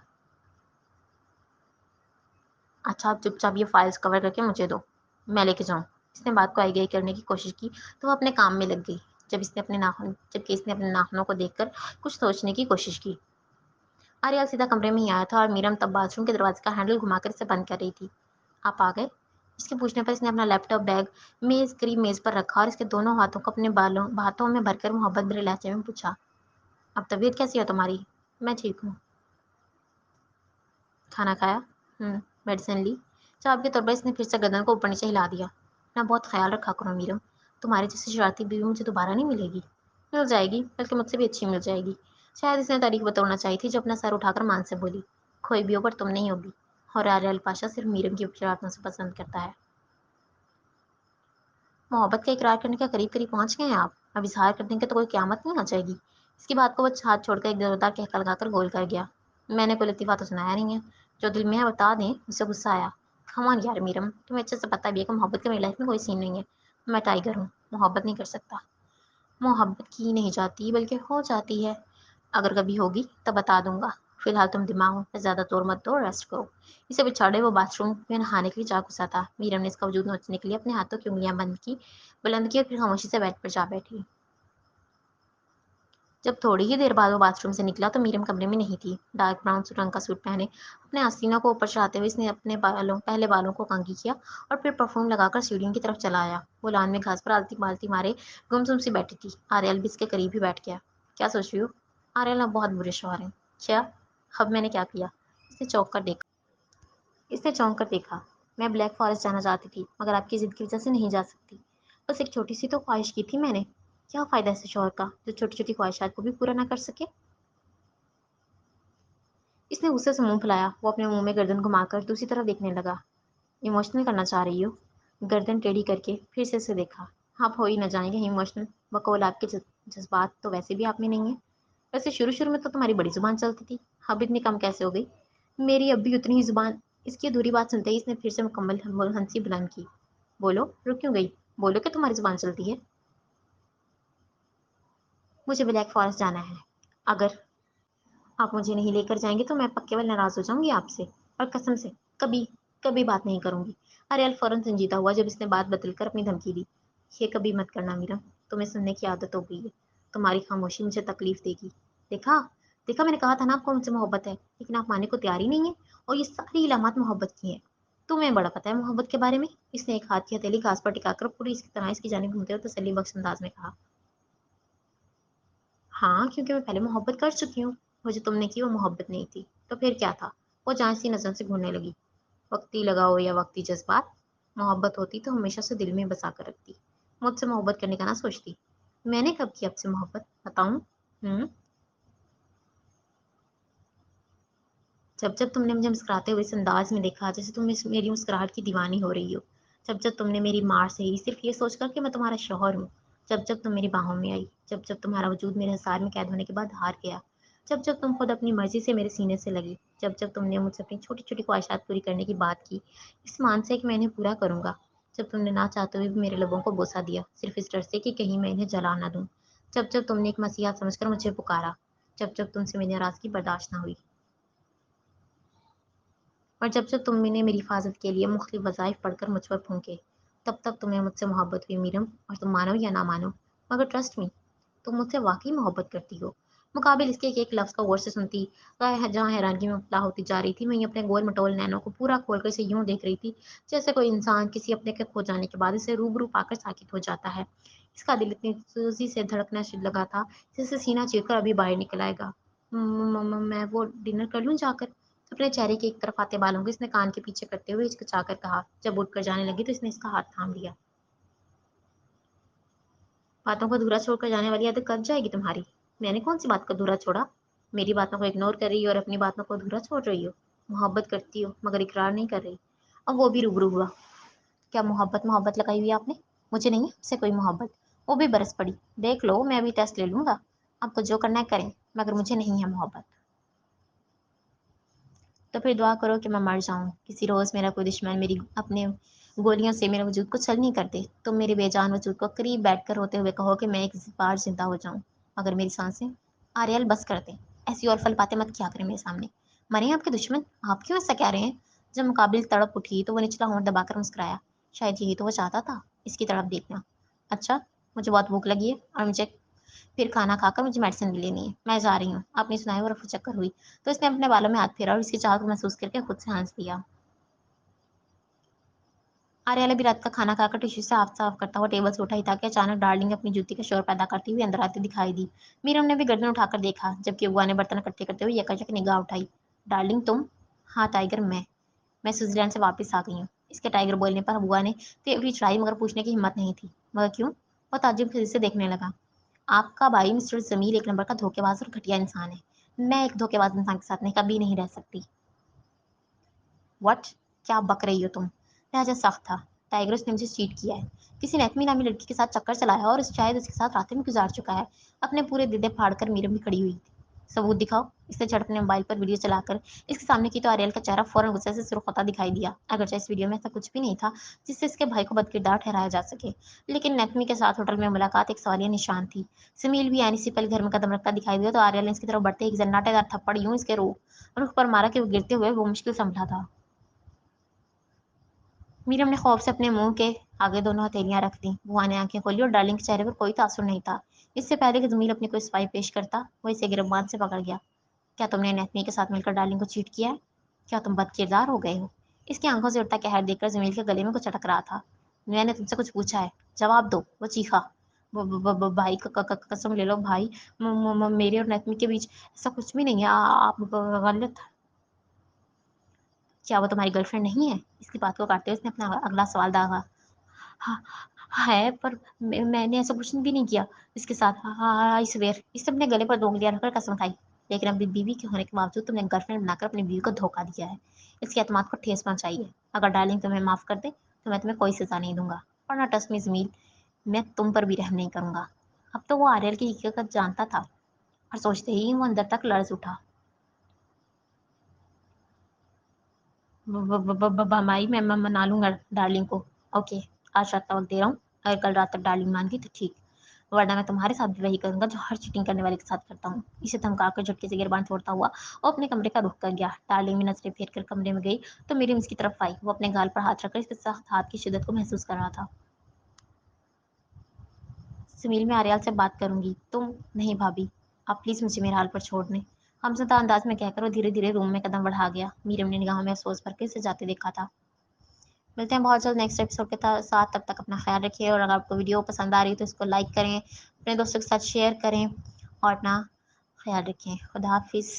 अच्छा, आप चुपचाप ये फाइल्स कवर करके मुझे दो, मैं लेके जाऊँ। इसने बात को आगे करने की कोशिश की तो वो अपने काम में लग गई। जबकि इसने अपने नाखूनों को देखकर कुछ सोचने की कोशिश की। आर्या सीधा कमरे में ही आया था और मीरम तब बाथरूम के दरवाजे का हैंडल घुमाकर इसे बंद कर रही थी। आप आ गए? इसके पूछने पर इसने अपना लैपटॉप बैग मेज़ पर रखा और इसके दोनों हाथों को अपने हाथों में भरकर मोहब्बत भरे लहजे में पूछा, अब तबीयत कैसी है तुम्हारी? मैं ठीक हूँ। खाना खाया? मेडिसिन ली? जवाब के तौर पर इसने फिर से गर्दन को ऊपर नीचे हिला दिया। अपना बहुत ख्याल रखा करो मीरम, तुम्हारी जैसी शरारती बीवी मुझे दोबारा नहीं मिलेगी। मिल जाएगी, बल्कि मुझसे भी अच्छी मिल जाएगी। शायद इसने तारीख बतौना चाहिए थी, जो अपना सर उठाकर मान से बोली, कोई भी हो पर तुम नहीं होगी। और आर्यल पाशा सिर्फ मीरम की शरारतों से पसंद करता है। मोहब्बत का इकरार करने के करीब करीब पहुंच गए हैं आप। अब इजहार कर देंगे तो कोई क़यामत नहीं आ जाएगी। इसकी बात को वो हाथ छोड़कर एक जोरदार कहका लगाकर गोल कर गया। मैंने कोई लतीफ़ा तो सुनाया नहीं है, जो दिल में है बता दें। उसे गुस्सा आया। कम ऑन यार मीरम, तुम्हें अच्छे से पता भी है कि मोहब्बत का मेरी लाइफ में कोई सीन नहीं है। मैं टाइगर हूँ, मोहब्बत नहीं कर सकता। मोहब्बत की नहीं जाती बल्कि हो जाती है। अगर कभी होगी तब बता दूंगा। फिलहाल तुम दिमाग पे ज़्यादा तोड़ मत दो, रेस्ट करो। इसे बिछाड़े वो बाथरूम में नहाने के लिए जा घुसा था। मीरम ने इसका वजूद नोचने के लिए अपने हाथों की उंगलियां बुलंद की और फिर खामोशी से बेड पर जा बैठी। जब थोड़ी ही देर बाद वो बाथरूम से निकला तो मीरम कमरे में नहीं थी। डार्क ब्राउन रंग का सूट पहने अपने आस्तीनों को ऊपर चढ़ाते हुए इसने अपने पहले बालों को कंघी किया और फिर परफ्यूम लगाकर सीढ़ियों की तरफ चला आया। वो लान में घास पर आलती पालती मारे गुमसुम सी बैठी थी। आर्यल भी इसके करीब ही बैठ गया। क्या सोच रही हो? आर्यल अब बहुत बुरे शौहर हैं। क्या? अब मैंने क्या किया? इसने चौंक कर देखा। इसने चौंक कर देखा। मैं ब्लैक फॉरेस्ट जाना चाहती थी, मगर आपकी जिद की वजह से नहीं जा सकती। बस एक छोटी सी तो ख्वाहिश की थी मैंने। क्या फ़ायदा ऐसे शौहर का जो छोटी छोटी ख्वाहिशात को भी पूरा ना कर सके? इसने गुस्से से मुंह फुलाया। वो अपने मुंह में गर्दन घुमाकर दूसरी तरफ देखने लगा। इमोशनल करना चाह रही हो? गर्दन टेढ़ी करके फिर से उसे देखा। आप हो ही न जाएंगे इमोशनल। बकौल आपके जज्बात तो वैसे भी आप में नहीं है। वैसे शुरू शुरू में तो तुम्हारी बड़ी जुबान चलती थी, अब इतनी कम कैसे हो गई? मेरी अब भी उतनी ही जुबान। इसकी अधूरी बात सुनते ही इसने फिर से मुकम्मल हंसी बुलंद की। बोलो, रुक क्यों गई? बोलो कि तुम्हारी जुबान चलती है। मुझे ब्लैक फॉरेस्ट जाना है। अगर आप मुझे नहीं लेकर जाएंगे तो मैं पक्के वाल नाराज हो जाऊंगी आपसे। और कसम से कभी कभी बात नहीं करूंगी। अरियल फौरन संजीदा हुआ जब इसने बात बदलकर अपनी धमकी दी। ये कभी मत करना मीरा, तुम्हें सुनने की आदत हो गई है। तुम्हारी खामोशी मुझे तकलीफ देगी। देखा, देखा, मैंने कहा था ना आपको मुझसे मोहब्बत है, लेकिन आप मानने को तैयार ही नहीं है। और ये सारी इलामत मोहब्बत की हैं। तुम्हें बड़ा पता है मोहब्बत के बारे में। इसने एक हाथ की हथेली घास पर टिकाकर पूरी इसकी तरह इसकी जानिब घूमते हुए तसल्ली बख्श अंदाज में कहा। हाँ, क्योंकि मैं पहले मोहब्बत कर चुकी हूँ। वो जो तुमने की वो मोहब्बत नहीं थी, तो फिर क्या था? वो जांच सी नज़र से घूरने लगी। वक्ती लगाओ या वक्ती जज्बात, मोहब्बत होती तो हमेशा से दिल में बसा कर रखती। मुझसे मोहब्बत करने का ना सोचती। मैंने कब की आपसे मोहब्बत बताऊं? जब जब तुमने मुझे मुस्कुराते हुए इस अंदाज में देखा जैसे तुम मेरी मुस्कुराहट की दीवानी हो रही हो। जब जब तुमने मेरी मार सही सिर्फ ये सोचकर कि मैं तुम्हारा शौहर हूँ। जब जब तुम मेरी बाहों में आई, जब जब तुम्हारा वजूद मेरे हिसार में कैद होने के बाद हार गया। जब जब तुम खुद अपनी मर्जी से मेरे सीने से लगी। जब जब तुमने मुझसे अपनी छोटी छोटी ख्वाहिशात पूरी करने की बात की, इस मान से कि मैं इन्हें पूरा करूंगा। जब तुमने ना चाहते हुए भी मेरे लबों को बोसा दिया, सिर्फ इस डर से कि कहीं मैं इन्हें जला ना दूं। जब जब तुमने एक मसीहा समझकर मुझे पुकारा। जब जब तुमसे मेरी नाराजगी बर्दाश्त ना हुई, और जब जब तुमने मेरी हिफाजत के लिए मुख्तलिफ वज़ाइफ पढ़कर मुझ पर फूंके, तब तब तुम्हें मुझसे मोहब्बत हुई मीरम। और तुम मानो या ना मानो, मगर ट्रस्ट मी, तुम मुझसे वाकई मोहब्बत करती हो। मुकाबिल इसके एक लफ्ज़ को गौर से सुनती। जहाँ हैरानगी में मुब्तला होती जा रही थी, वहीं अपने गोल मटोल नैनों को पूरा खोलकर इसे यूं देख रही थी जैसे कोई इंसान किसी अपने के खो जाने के बाद इसे रूबरू पाकर साकित हो जाता है। इसका दिल इतनी तेजी से धड़कना लगा था जैसे सीना चीरकर अभी बाहर निकल आएगा। मैं वो डिनर कर लूँ जाकर? अपने चेहरे की एक तरफ आते बालों को इसने कान के पीछे करते हुए हिचकिचाकर कहा। जब उठकर जाने लगी तो इसने इसका हाथ थाम लिया। बातों को अधूरा छोड़कर जाने वाली आदत कब जाएगी तुम्हारी? मैंने कौन सी बात को अधूरा छोड़ा? मेरी बातों को इग्नोर कर रही हो और अपनी बातों को अधूरा छोड़ रही हो। मोहब्बत करती हो मगर इकरार नहीं कर रही। अब वो भी रूबरू हुआ। क्या मोहब्बत मोहब्बत लगाई हुई है आपने? मुझे नहीं है आपसे कोई मोहब्बत। वो भी बरस पड़ी। देख लो, मैं अभी टेस्ट ले लूंगा। आपको जो करना है करें, मगर मुझे नहीं है मोहब्बत। तो फिर दुआ करो कि मैं मर जाऊँ। किसी रोज़ मेरा कोई दुश्मन मेरी अपने गोलियों से मेरे वजूद को छल नहीं कर दे। तुम मेरे बेजान वजूद को करीब बैठकर रोते हुए कहो कि मैं एक बार जिंदा हो जाऊँ, मगर मेरी सांसें। आर्यल बस कर दे। ऐसी और फल बातें मत किया करें मेरे सामने। मरे आपके दुश्मन? आप क्यों ऐसा कह रहे हैं? जब मुकाबिल तड़प उठी तो वो निचला होंठ दबाकर मुस्कुराया। शायद यही तो वो चाहता था, इसकी तड़प देखना। अच्छा, मुझे बहुत भूख लगी है और मुझे फिर खाना खाकर मुझे मेडिसिन भी लेनी है। मैं जा रही हूँ। आपने सुनाया वो रफू चक्कर हुई तो इसने अपने बालों में हाथ फेरा और इसकी चाह को महसूस करके खुद से हंस दिया। आर्याला भी रात का खाना खाकर टिश्यू से हाथ साफ करता हुआ टेबल से उठा ही था कि अचानक डार्लिंग अपनी जूती का शोर पैदा करती हुई अंदर आती दिखाई दी। मीरम ने भी गर्दन उठाकर देखा, जबकि बुआ ने बर्तन इकट्ठे करते हुए यकायक निगाह उठाई। डार्लिंग तुम? हाँ टाइगर, मैं स्विट्जरलैंड से वापस आ गई हूँ। इसके टाइगर बोलने पर बुआ ने फिर भी चढ़ाई, मगर पूछने की हिम्मत नहीं थी। मगर क्यों? वो ताज्जुब से देखने लगा। आपका भाई मिस्टर जमील एक नंबर का धोखेबाज और घटिया इंसान है। मैं एक धोखेबाज इंसान के साथ नहीं, कभी नहीं रह सकती। व्हाट? क्या बक रही हो तुम? लहजा सख्त था। टाइग्रस ने मुझे चीट किया है। किसी नैतमी नामी लड़की के साथ चक्कर चलाया और शायद उसके साथ रातें भी गुजार चुका है। अपने पूरे दिदे फाड़कर मीरम भी खड़ी हुई थी। सबूत दिखाओ। इसने झट अपने मोबाइल पर वीडियो चलाकर इसके सामने की तो आर्यल का चेहरा फौरन गुस्से से सुर्ख होता दिखाई दिया। अगरचे इस वीडियो में ऐसा कुछ भी नहीं था जिससे इसके भाई को बदकिरदार ठहराया जा सके, लेकिन नैतमी के साथ होटल में मुलाकात एक सवालिया निशान थी। समील भी आने से पहले घर में कदम रखता दिखाई दिया तो आर्यल ने इसकी तरफ बढ़ते एक जन्नाटेदार थप्पड़ यूं इसके रुख पर मारा कि वो गिरते हुए वो मुश्किल संभला था। मीरम ने खौफ से अपने मुंह के आगे दोनों हथेलियां रख दी। बुआ ने आंखें खोली और डार्लिंग के चेहरे पर कोई तासुर नहीं था। इससे पहले कि जमील अपनी कोई सफाई पेश करता, वो इसे गिरबान से पकड़ गया। क्या तुमने नैथनी के साथ मिलकर डार्लिंग को चीट किया है? क्या तुम बदकिरदार हो गए हो? इसकी आंखों से उठता कहर देखकर जमील के गले में कुछ अटक रहा था। मैंने तुमसे कुछ पूछा है, जवाब दो, वो चीखा। भाई कसम ले लो भाई, मेरे और नैथनी के बीच ऐसा कुछ भी नहीं है। आप गलत। क्या वो तुम्हारी गर्लफ्रेंड नहीं है? इसकी बात को काटते हुए उसने अपना अगला सवाल दागा। हाँ, है पर मैंने ऐसा कुछ भी नहीं किया इसके साथ। हाँ आई स्वेयर। इसने अपने गले पर 2 उंगलियां रखकर कसम खाई। लेकिन अपनी बीवी के होने के बावजूद तुमने गर्लफ्रेंड बनाकर अपनी बीवी को धोखा दिया है। इसके एतमाद को ठेस पहुंचाई है। अगर डार्लिंग तुम्हें माफ कर दे तो मैं तुम्हें कोई सजा नहीं दूंगा, वरना ट्रस्ट मी जमील, मैं तुम पर भी रहम नहीं करूंगा। अब तो वो आर्यल की हकीकत जानता था और सोचते ही वो अंदर तक लर्ज उठा। माई मैं मना लूंगा डार्लिंग को। ओके, आज रात का वक्त दे रहा हूँ। अगर कल रात तक डार्लिंग मान गई तो ठीक, वरना मैं तुम्हारे साथ भी वही करूंगा जो हर चीटिंग करने वाले के साथ करता हूँ। इसे धमकाकर झटके से गिरबान छोड़ता हुआ और अपने कमरे का रुख कर गया। डार्लिंग भी नजरें फेर कर कमरे में गई तो मेरी उसकी तरफ आई। वो अपने गाल पर हाथ रखकर इसके साथ हाथ की शिद्दत को महसूस कर रहा था। सुनील, मैं आर्याल से बात करूंगी। तुम नहीं भाभी, आप प्लीज मुझे मेरे हाल पर छोड़ दें। हमसदा अंदाज में कहकर वो धीरे धीरे रूम में कदम बढ़ा गया। मीरम ने निगाहों में अफसोस भर के इसे जाते देखा था। मिलते हैं बहुत जल्द नेक्स्ट एपिसोड के साथ। तब तक अपना ख्याल रखिए और अगर आपको वीडियो पसंद आ रही है तो इसको लाइक करें, अपने दोस्तों के साथ शेयर करें और अपना ख्याल रखें। खुदा हाफिज़।